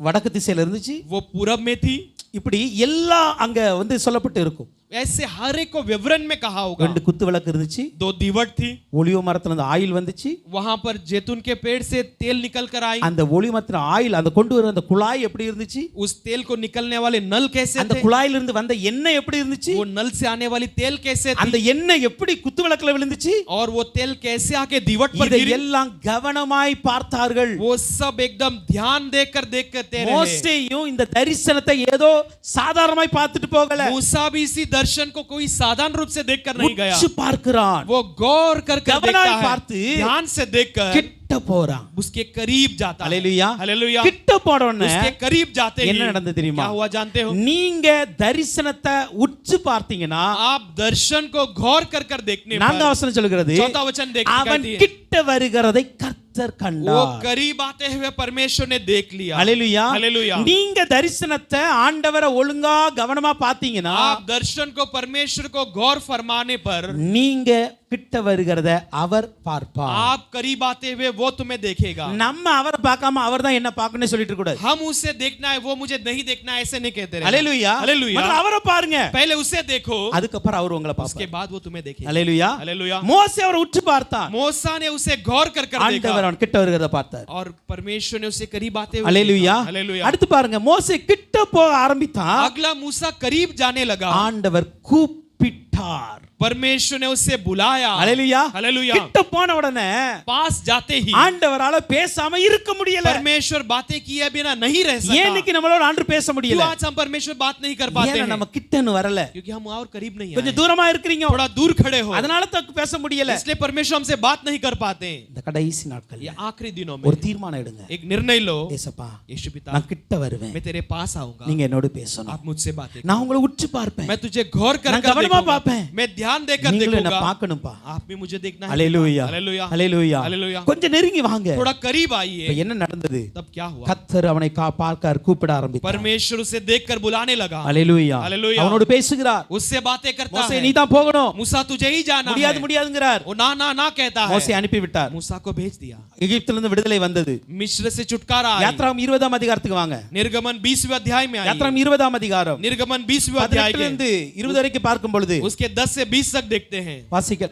வடக்கு திசையில இருந்துச்சு, वो पूरब में थी, இப்படி எல்லாம் அங்க சொல்லப்பட்டு இருக்கும். ऐसे हर एक को विवरण में कहा होगा। ரெண்டு குத்து விளக்கு இருந்துச்சு, 2 दीवट थी, ஒலிவ மரத்துல இருந்து ஆயில் வந்துச்சு, वहां पर जैतून के पेड़ से तेल निकल कर आई। அந்த ஒலிவ மரத்துல ஆயில் அந்த கொண்டு வர அந்த குழாய் எப்படி இருந்துச்சு, उस तेल को निकलने वाले नल कैसे அந்த थे, குழாயில இருந்து வந்த எண்ணெய் எப்படி இருந்துச்சு, वो नल से आने वाली तेल कैसे थी, அந்த எண்ணெய் எப்படி குத்து விளக்குல விழுந்துச்சு, और वो तेल कैसे आके दीवट पर இதை गिरी। எல்லாம் கவனமாய் பார்த்தார்கள். वो सब एकदम ध्यान देकर देखते रहे। மோசேயும் இந்த தரிசனத்தை ஏதோ சாதாரணமாய் பார்த்துட்டு போகல, मूसा भी इसी दर्शन को कोई साधारण रूप से देखकर नहीं गया, உற்று பார்க்கிறான். वो गौर कर देखता கவனமாய் है, பார்த்து ध्यान से देखकर கிட்ட போறான். उसके करीब जाता है। அல்லேலூயா. हालेलुया। கிட்ட போறவனே उसके करीब जाते ही என்ன நடந்தது தெரியுமா? क्या हुआ जानते हो? நீங்க தரிசனத்தை உற்று பார்த்தீங்கன்னா, आप दर्शन को गौर कर देखने நான்காவது पर, வசனம் சொல்கிறது, चौथा वचन देखने அவன் कहती है, கிட்ட வருகிறதை கர்த்தர் वो கண்டார். करीब आते हुए परमेश्वर ने देख लिया। அல்லேலூயா. हालेलुया। நீங்க தரிசனத்தை ஆண்டவரை ஒழுங்கா கவனமா பார்த்தீங்கன்னா, आप दर्शन को परमेश्वर को गौर फरमाने पर, நீங்க கிட்ட வருகிறத அவர் பார்ப்பார். आप करीब आते हुए वो तुम्हें देखेगा। நம்ம அவரை பார்க்காம அவர் தான் என்ன பார்க்கணும்னு சொல்லிட்டு இருக்க கூடாது. हम उसे देखना है, वो मुझे नहीं देखना है, ऐसे नहीं कहते रहे। அல்லேலூயா. हालेलुया। முதல்ல அவரை பாருங்க, पहले उसे देखो, அதுக்கப்புறம் அவர் உங்களை उसके பார்ப்பார். बाद वो तुम्हें देखेगा। அல்லேலூயா. हालेलुया। மோசே அவரை உற்று பார்த்தான், मूसा ने उसे गौर कर देखा, ஆண்டவர் அவன் கிட்ட வருகிறத பார்த்தார். और परमेश्वर ने उसे करीब आते हुए அல்லேலூயா. देखा। हालेलुया। அடுத்து பாருங்க, மோசே கிட்ட போக ஆரம்பித்தான், अगला मूसा करीब जाने लगा, ஆண்டவர் கூப்பிட்டார். परमेश्वर ने उसे बुलाया। அல்லேலூயா. हालेलुया। கிட்ட போன உடனே पास जाते ही ஆண்டவரால பேசாம இருக்க முடியல. परमेश्वर बातें किए बिना नहीं रह ஏன் सकता। இன்னைக்கு நம்மளோட ஆண்டவர் பேச क्यों முடியல? आज हम परमेश्वर बात नहीं कर पाते ஏன் हैं? நம்ம கிட்டன்னு வரல? क्योंकि हम और करीब नहीं கொஞ்சம் आए, தூரமா இருக்கீங்க, थोड़ा दूर खड़े हो, அதனால தான் பேச முடியல. इसलिए परमेश्वर हमसे बात नहीं कर पाते। இந்த கடைசி நாட்கள் ये आखिरी दिनों में ஒரு தீர்மானம் எடுங்க. एक निर्णय लो, ஏசப்பா, यीशु पिता, நான் கிட்ட வருவேன், मैं तेरे पास आऊंगा, நீங்க என்னோட பேசணும், आप मुझसे बातें நான் உங்களை உற்று பார்ப்பேன், मैं तुझे गौर कर நான் கவனமா देखूंगा, பார்ப்பேன், मैं ध्यान देकर நீங்களும் என்ன देखूंगा, பார்க்கணும்பா. आप भी मुझे देखना है। அல்லேலூயா. हालेलुया। அல்லேலூயா. हालेलुया। கொஞ்சம் நெருங்கி வாங்க. थोड़ा करीब இப்ப आइए। என்ன நடந்தது? तब क्या हुआ? கர்த்தர் அவனை பார்க்க கூப்பிட ஆரம்பித்தார். परमेश्वर उसे देखकर बुलाने लगा, அல்லேலூயா. அல்லேலூயா. அவனோடு பேசுகிறார். उससे बातें करता மோசே है, நீ தான் போகணும், मूसा तुझे ही जाना முடியாது है, முடியாதுங்கறார். वो ना ना ना कहता மோசே है, அனுப்பி விட்டார். मूसा को भेज दिया। எகிப்திலிருந்து விடுதலை வந்தது. मिस्र से छुटकारा आया। யாத்ராகமம் 20ஆம் அதிகாரத்துக்கு வாங்க. निर्गमन 20वें अध्याय में आई। யாத்ராகமம் 20ஆம் அதிகாரம் निर्गमन 20वें अध्याय 18 के இருந்து 20 வரைக்கும் பார்க்கும் பொழுது उसके 10 से 20 तक देखते हैं। வாசிக்க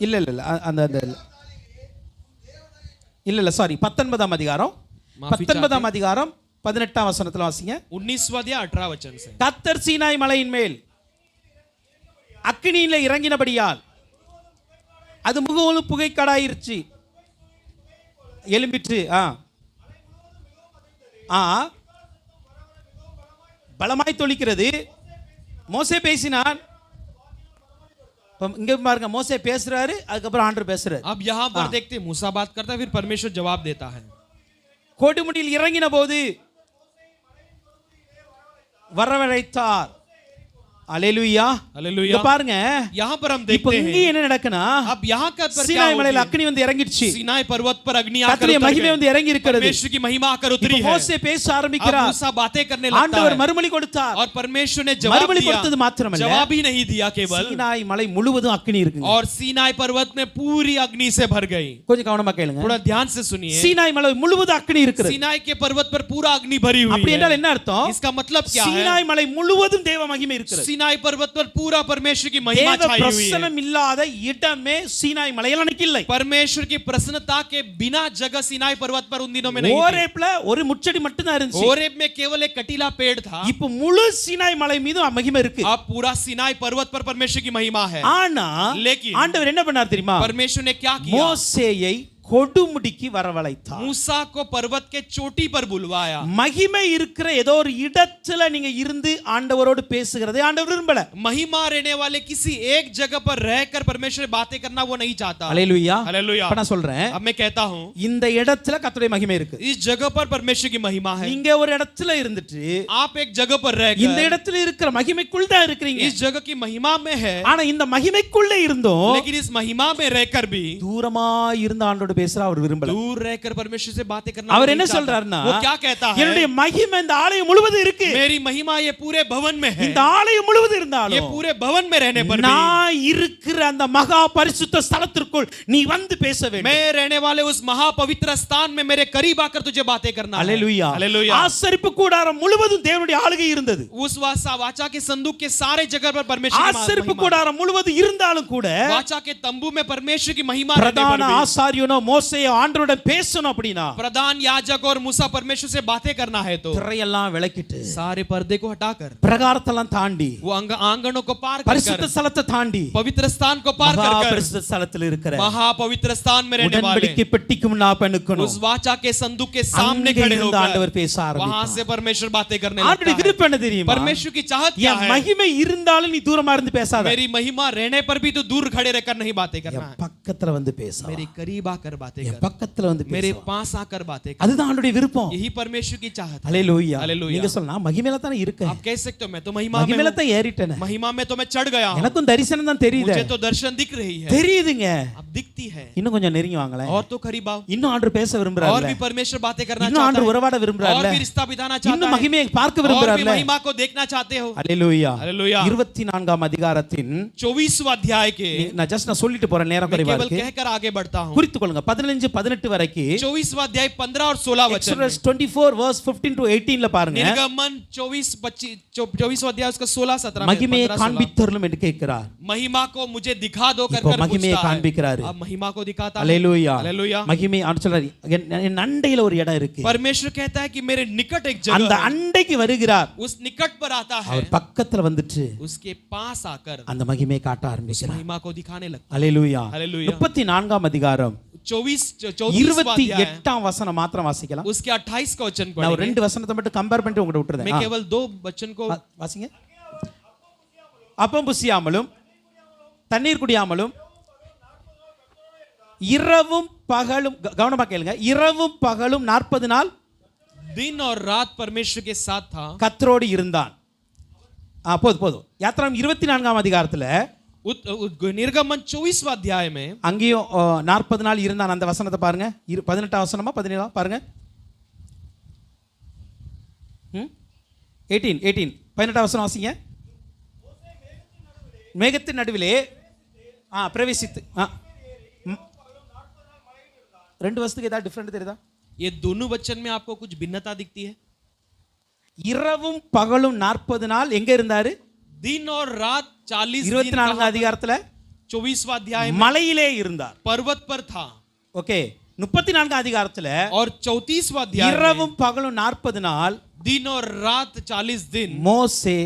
இல்ல இல்ல இல்ல அந்த அந்த இல்ல இல்ல சாரி 19ஆம் அதிகாரம் माफी 19ஆம் அதிகாரம் 18ஆம் வசனத்துல வாசிங்க. 19वां अध्याय 18 वचन से, கர்த்தர் சீனாய் மலையின் மேல் அக்கினியில இறங்கினபடியால் அது முகமும் புகைக்கடாயிருச்சு, எலும்பிற்று. பலமாய் தொளிக்கிறது. மோசே பேசினான். இங்க பாருங்க, மோசே பேசுறாரு, அதுக்கப்புறம் ஆண்டவர் பேசுறாரு. अब यहाँ पर देखते हैं, मूसा बात करता है, फिर परमेश्वर जवाब देता है। கொடுமுடியில் இறங்கின போது வரவழைத்தார். அல்லேலூயா. हालेलुया। பாருங்க, यहाँ पर हम இப்போ देखते இங்க हैं, என்ன நடக்குனா, अब यहाँ का पर क्या சீனாய் மலையில होगी? அக்கினி வந்து இறங்கிடுச்சு, सीनाई पर्वत पर अग्नि आकर கர்த்தருடைய उतर மகிமை गई, வந்து இறங்கி இருக்கிறது. परमेश्वर की महिमा आकर उतरी இப்போ है। மோசே பேச अब ஆரம்பிக்கிறார். मूसा बातें करने लगता ஆண்டவர் है, மறுமொழி கொடுத்தார். और परमेश्वर ने जवाब மறுமொழி दिया। கொடுத்தது மாத்திரமல்ல, जवाब ही नहीं दिया केवल, சீனாய் மலை முழுவதும் அக்கினி இருக்குங்க. और सीनाई पर्वत में पूरी अग्नि से भर गई। கொஞ்சம் கவனமா கேளுங்க. थोड़ा ध्यान से सुनिए, சீனாய் மலை முழுவதும் அக்கினி இருக்கிறது. सीनाई के पर्वत पर पूरा अग्नि भरी हुई அப்படி என்றால் है। என்ன அர்த்தம்? इसका मतलब क्या है? சீனாய் மலை முழுவதும் தேவ மகிமை இருக்கிறது. सीनाई पर्वत पर पूरा परमेश्वर की महिमा தேவ छाई हुई है। பிரசன்னம் இல்லாத இடமே சீனாய் மலையில் அன்னைக்கு இல்லை. परमेश्वर की प्रसन्नता के बिना जगह सीनाई पर्वत पर उन दिनों में नहीं थी। ஓரேப்ல ஒரு முச்செடி மட்டும் தான் இருந்துச்சு. ओरेब में केवल एक कटीला पेड़ था। இப்போ முழு சீனாய் மலை மீது மகிமை இருக்கு. अब पूरा सीनाई पर्वत पर परमेश्वर की महिमा है। ஆனா लेकिन ஆண்டவர் என்ன பண்ணார் தெரியுமா? परमेश्वर ने क्या किया? மோசேயை கொடுமுடிக்கு வரவழைத்தார். मूसा को पर्वत के चोटी पर बुलवाया. மகிமை இருக்கிற ஏதோ ஒரு இடத்துல நீங்க இருந்து ஆண்டவரோடு பேசுகிறதை ஆண்டவர் விரும்பல. महिमा रहने वाले किसी एक जगह पर रहकर परमेश्वर बातें करना वो नहीं चाहता. அல்லேலூயா. हालेलुया. இப்ப நான் சொல்றேன், अब मैं कहता हूं இந்த இடத்துல கர்த்தருடைய மகிமை இருக்கு. इस जगह पर परमेश्वर की महिमा है. நீங்க ஒரு இடத்துல இருந்துட்டு आप एक जगह पर இந்த रहकर இடத்துல இருக்கிற மகிமைக்குள் தான் இருக்கீங்க. इस जगह की महिमा में है, ஆனா இந்த மகிமைக்குள்ளே இருந்தோம் लेकिन इस महिमा में रहकर भी தூரமா இருந்த ஆண்டோட பேசுற அவர் விரும்பல. दूर रहकर परमेश्वर से बातें करना அவர் नहीं என்ன चाहता. சொல்றாருன்னா, वो क्या कहता है? என்னுடைய மகிமை இந்த ஆலயம் முழுவதும் இருக்கு. मेरी महिमा ये पूरे भवन में है. இந்த ஆலயம் முழுவதும் ये இருந்தாலும் पूरे भवन में रहने पर भी நான் இருக்கிற அந்த மகா பரிசுத்த ஸ்தலத்திற்குள் நீ வந்து பேச வேண்டும். मैं रहने वाले उस महापवित्र स्थान में मेरे करीब आकर तुझे बातें करना है. அல்லேலூயா. हालेलुया. ஆசரிப்பு கூடாரம் முழுவதும் தேவனுடைய ஆளுகை இருந்தது. उस वाचा के संदूक के सारे जगह पर परमेश्वर की ஆசரிப்பு महिमा. கூடாரம் முழுவதும் இருந்தாலும் கூட वाचा के तंबू में परमेश्वर की महिमा रहने पर பிரதான भी ஆசாரியனோ மோசேயோ ஆண்டவரோட பேசணும் அப்படினா प्रधान याजक और मूसा परमेश्वर से बातें करना है तो திரையெல்லாம் விலக்கிட்டு सारे पर्दे को हटाकर பிரகாரத்தெல்லாம் தாண்டி वो आंगनों को पार பரிசுத்த कर ஸ்தலத்தை தாண்டி पवित्र स्थान को पार மகா कर பரிசுத்த ஸ்தலத்தில் இருக்கிற महापवित्र स्थान में रहने वाले உடன்படிக்கை பெட்டிக்கு முன்னால நிக்கணும். उस वाचा के संदूक के सामने அங்கே खड़े இருந்து ஆண்டவர் होकर பேச वहां ஆரம்பித்தார். से परमेश्वर बातें करने ஆண்டவருடைய लगता है. விருப்பம் என்ன தெரியுமா? परमेश्वर की चाहत क्या என் है? மகிமை இருந்தாலும் நீ தூரமா இருந்து பேசாத. मेरी महिमा रहने पर भी तो दूर खड़े रहकर नहीं बातें करना என் है. பக்கத்துல வந்து பேச. मेरे करीब आकर बातें என் कर, பக்கத்துல வந்து मेरे பேச. पास आकर बातें कर. அதுதான் ஆண்டவருடைய விருப்பம். यही परमेश्वर की चाहत है. அல்லேலூயா. அல்லேலூயா. நீங்க சொல்லலாம் மகிமையில தான் இருக்கேன். आप कह सकते हो मैं तो महिमा में மகிமையில हूं. தான் ஏறிட்டேனே. महिमा में तो मैं चढ़ गया हूं. எனக்கும் தரிசனம் தான் தெரியுது. मुझे तो दर्शन दिख रही है. தெரியுதுங்க. अब दिखती है. இன்னும் கொஞ்சம் நெருங்கி வாங்களேன். और तो करीब आओ. இன்னும் ஆண்டவர் பேச और விரும்புறாரு. भी परमेश्वर बातें करना இன்னும் चाहता ஆண்டவர் है. உறவாட और விரும்புறாரு. भी रिश्ता बिताना चाहता இன்னும் है. மகிமையை பார்க்க और भी விரும்புறாரு. महिमा को देखना चाहते हो. அல்லேலூயா. हालेलुया. 24ஆம் அதிகாரத்தின் 24वां अध्याय के நான் சொல்லிட்டு போறேன், நேரம் मैं குறைவா केवल இருக்கு. कहकर आगे बढ़ता हूं. குறித்துக் கொள்ளுங்க. 15 18 வரைக்கும் 24वां अध्याय 15 और 16 वचन में. Exodus 24 verse 15 to 18 ல பாருங்க. निर्गमन 24वां अध्याय उसका 16 17 में மகிமையை 15 16. காண்பித்தருளும் என்று கேட்கிறார். महिमा को मुझे दिखा दो कर இப்போ कर மகிமையை पूछता है. காண்பிக்கிறாரு. अब महिमा को दिखाता है. அல்லேலூயா. हालेलुया. மகிமை ஆண்டு சொல்றாரு, என் அண்டையில ஒரு இடம் இருக்கு. परमेश्वर कहता है कि मेरे निकट एक அந்த जगह है. அண்டைக்கு வருகிறார். उस निकट पर आता है. அவர் பக்கத்துல வந்துட்டு उसके पास आकर அந்த மகிமையை காட்ட उस ஆரம்பிக்கிறார். महिमा को दिखाने लगता है. அல்லேலூயா. हालेलुया. 34ஆம் அதிகாரம் 34वां अध्याय 28ஆம் வசனம் மாத்திரம் வாசிக்கலாம். उसके 28 का वचन நான் ஒரு पढ़ेंगे. ரெண்டு வசனத்தை மட்டும் கம்பேர் பண்ணிட்டு உங்ககிட்ட मैं விட்டுறேன். केवल 2 वचन को வாசிங்க. அப்பம் புசியாமலும் தண்ணீர் குடியாமலும் இரவும் பகலும், கவனமா கேளுங்க, இரவும் பகலும் 40 நாள் दिन और रात परमेश्वर के साथ था. கர்த்தரோடு இருந்தான். போதும். யாத்திராகமம் 24ஆம் அதிகாரத்துல निर्गमन 24वां अध्याय में அங்கேயும் 40 நாள் இருந்தான். அந்த வசனத்தை பாருங்க. 18ஆம் வசனமா 17ஆ பாருங்க. 18 18ஆம் வசனம் வாசிங்க. மேகத்தின் நடுவிலே பிரவேசித்து. ரெண்டு வசனத்துக்கு ஏதாவது டிஃபரெண்ட் தெரியுதா? ये दोनों वचन में आपको कुछ भिन्नता दिखती है? இரவும் பகலும் 40 நாள் எங்க இருந்தாரு? दिन और रात 40 दिन 24ஆம் அதிகாரத்துல 24वां अध्याय में மலையிலே இருந்தார். पर्वत पर था. ஓகே. 34ஆம் அதிகாரத்துல और 34वां अध्याय में இரவும் பகலும் 40 நாள் दिन और रात 40 दिन மோசே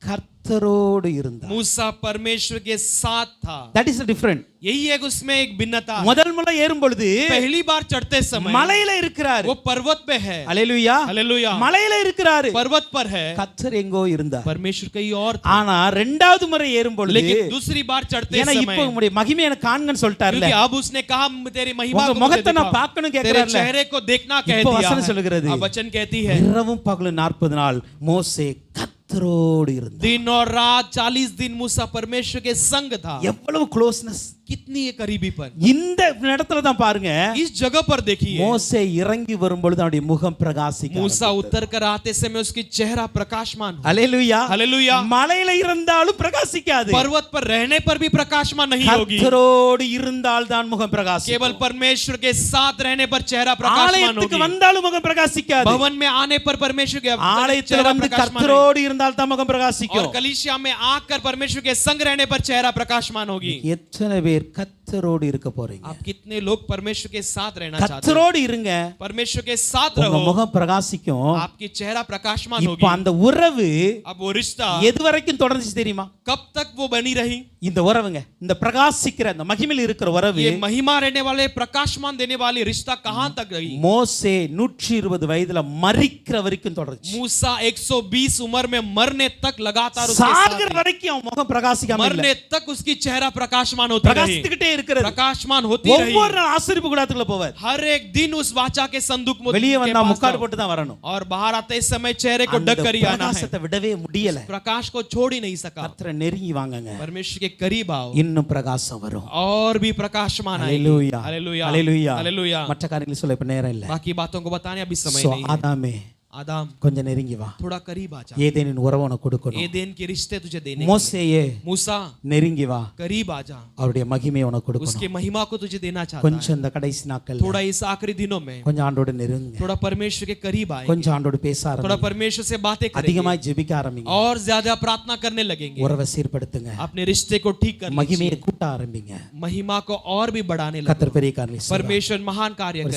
கர்த்தரோடு இருந்தார். मूसा परमेश्वर के साथ था. That is the different. यही एक उसमें एक भिन्नता है. முதல் முறை ஏறும் பொழுது पहली बार चढ़ते समय மலையில இருக்கிறார். वो पर्वत पे है. அல்லேலூயா. हालेलुया. மலையில இருக்கிறார். पर्वत पर है. கர்த்தர் எங்கோ இருந்தார். परमेश्वर कहीं और था. ஆனா இரண்டாவது முறை ஏறும் பொழுது, लेकिन दूसरी बार चढ़ते ஏன்னா இப்போ समय உம்முடைய மகிமையை எனக்கு காண்கன்னு சொல்லிட்டார்ல, क्योंकि अब उसने कहा तेरी महिमा உங்க को मुझे முகத்தை நான் दिखाओ. பார்க்கணும் तेरे கேக்குறார்ல. चेहरे को देखना कह இப்போ दिया வசனம் है. சொல்லுகிறது, अब वचन कहती है இரவும் பகலும் 40 நாள் மோசே கர்த்தரோடு இருந்தார். दिन और रात 40 दिन मूसा परमेश्वर के संग था. எவ்வளவு க்ளோஸ்னஸ். कितनी ये करीबीपन. இந்த இடத்துல தான் பாருங்க, इस जगह पर देखिए மோசே இறங்கி வரும்பொழுது அவருடைய முகம் பிரகாசிக்க मूसा उतर कर आते समय उसकी चेहरा प्रकाशमान हो. அல்லேலூயா. हालेलुया. மலையில இருந்தாலும் பிரகாசிக்காது. पर्वत पर रहने पर भी प्रकाशमान नहीं होगी. கர்த்தரோடு இருந்தால் தான் முகம் பிரகாசிக்கும். केवल परमेश्वर के साथ रहने पर चेहरा प्रकाशमान ஆலயத்துக்கு होगी. வந்தாலும் முகம் பிரகாசிக்காது. भवन में आने पर परमेश्वर के ஆலயத்துல चेहरा வந்து प्रकाशमान नहीं. கர்த்தரோடு இருந்தால் தான் முகம் और பிரகாசிக்கும். कलीसिया में आकर परमेश्वर के संग रहने पर चेहरा प्रकाशमान होगी. எத்தனை பேர் கர்த்தரை கர்த்தரோடு இருக்க போறீங்க आप कितने लोग परमेश्वर के साथ रहना चाहते हैं? கர்த்தரோடு இருங்க परमेश्वर के साथ உங்க रहो, முகம் பிரகாசிக்கும் आपकी चेहरा प्रकाशमान இப்ப होगी। அந்த உறவு अब वो रिश्ता எது வரைக்கும் தொடர்ந்துச்சு தெரியுமா कब तक वो बनी रही? இந்த உறவுங்க இந்த பிரகாசிக்கிற இந்த மகிமையில் இருக்கிற உறவு ये महिमा रहने वाले प्रकाशमान देने वाली रिश्ता कहां तक रही? மோசே 120 வயதுல மரிக்கிற வரைக்கும் தொடர்ந்துச்சு मूसा 120 उम्र में मरने तक लगातार उसके साथ சாகிற रही। வரைக்கும் அவன் முகம் பிரகாசிக்காம இல்ல मरने तक उसकी चेहरा प्रकाशमान होती रही, பிரகாசித்துக்கிட்டே இருக்கிறது प्रकाशमान होती रही। ஒவ்வொரு நாள் ஆசீர்வாத கூடாரத்துக்குள்ள போவார் हर एक दिन उस वाचा के संदूक में வெளியே के வந்தா पास முக்காடு जाओ। போட்டு தான் வரணும் और बाहर आते इस समय चेहरे को அந்த ढक कर ही आना है। பிரகாசத்தை விடவே முடியல प्रकाश को छोड़ ही नहीं सका। கர்த்தரை நெருங்கி வாங்கங்க परमेश्वर के करीब आओ, இன்னும் பிரகாசம் வரும் और भी प्रकाशमान आएगी। ஹalleluya हालेलुया, ஹalleluya हालेलुया। மற்ற காரியங்களை சொல்ல இப்ப நேரம் இல்ல बाकी बातों को बताने अभी समय சோ नहीं है। ஆதாமே आदम கொஞ்சம் நெருங்கி வா थोड़ा करीब आ जा, ஏதேனின் உறவை உனக்கு கொடுக்கணும் एदेन के रिश्ते तुझे देने। மோசேயே मूसा நெருங்கி வா करीब आ जा, அவருடைய மகிமையை உனக்கு கொடுக்கணும் उसके महिमा को तुझे देना चाहता है। கொஞ்சம் இந்த கடைசி நாட்கள் थोड़ा इस आखिरी दिनों में கொஞ்சம் ஆண்டோட நெருங்க थोड़ा परमेश्वर के करीब आए, கொஞ்சம் ஆண்டோட பேச थोड़ा ஆரம்பிங்க परमेश्वर से बातें करेंगे அதிகமாய் ஜெபிக்க ஆரம்பிங்க और ज्यादा प्रार्थना करने लगेंगे। உறவை சீர்படுத்துங்க अपने रिश्ते को ठीक कर लीजिए, மகிமையை கூட்ட ஆரம்பிங்க महिमा को और भी बढ़ाने लगे। கர்த்தர் பெரிய காரியம் செய்வார். परमेश्वर महान कार्य करे।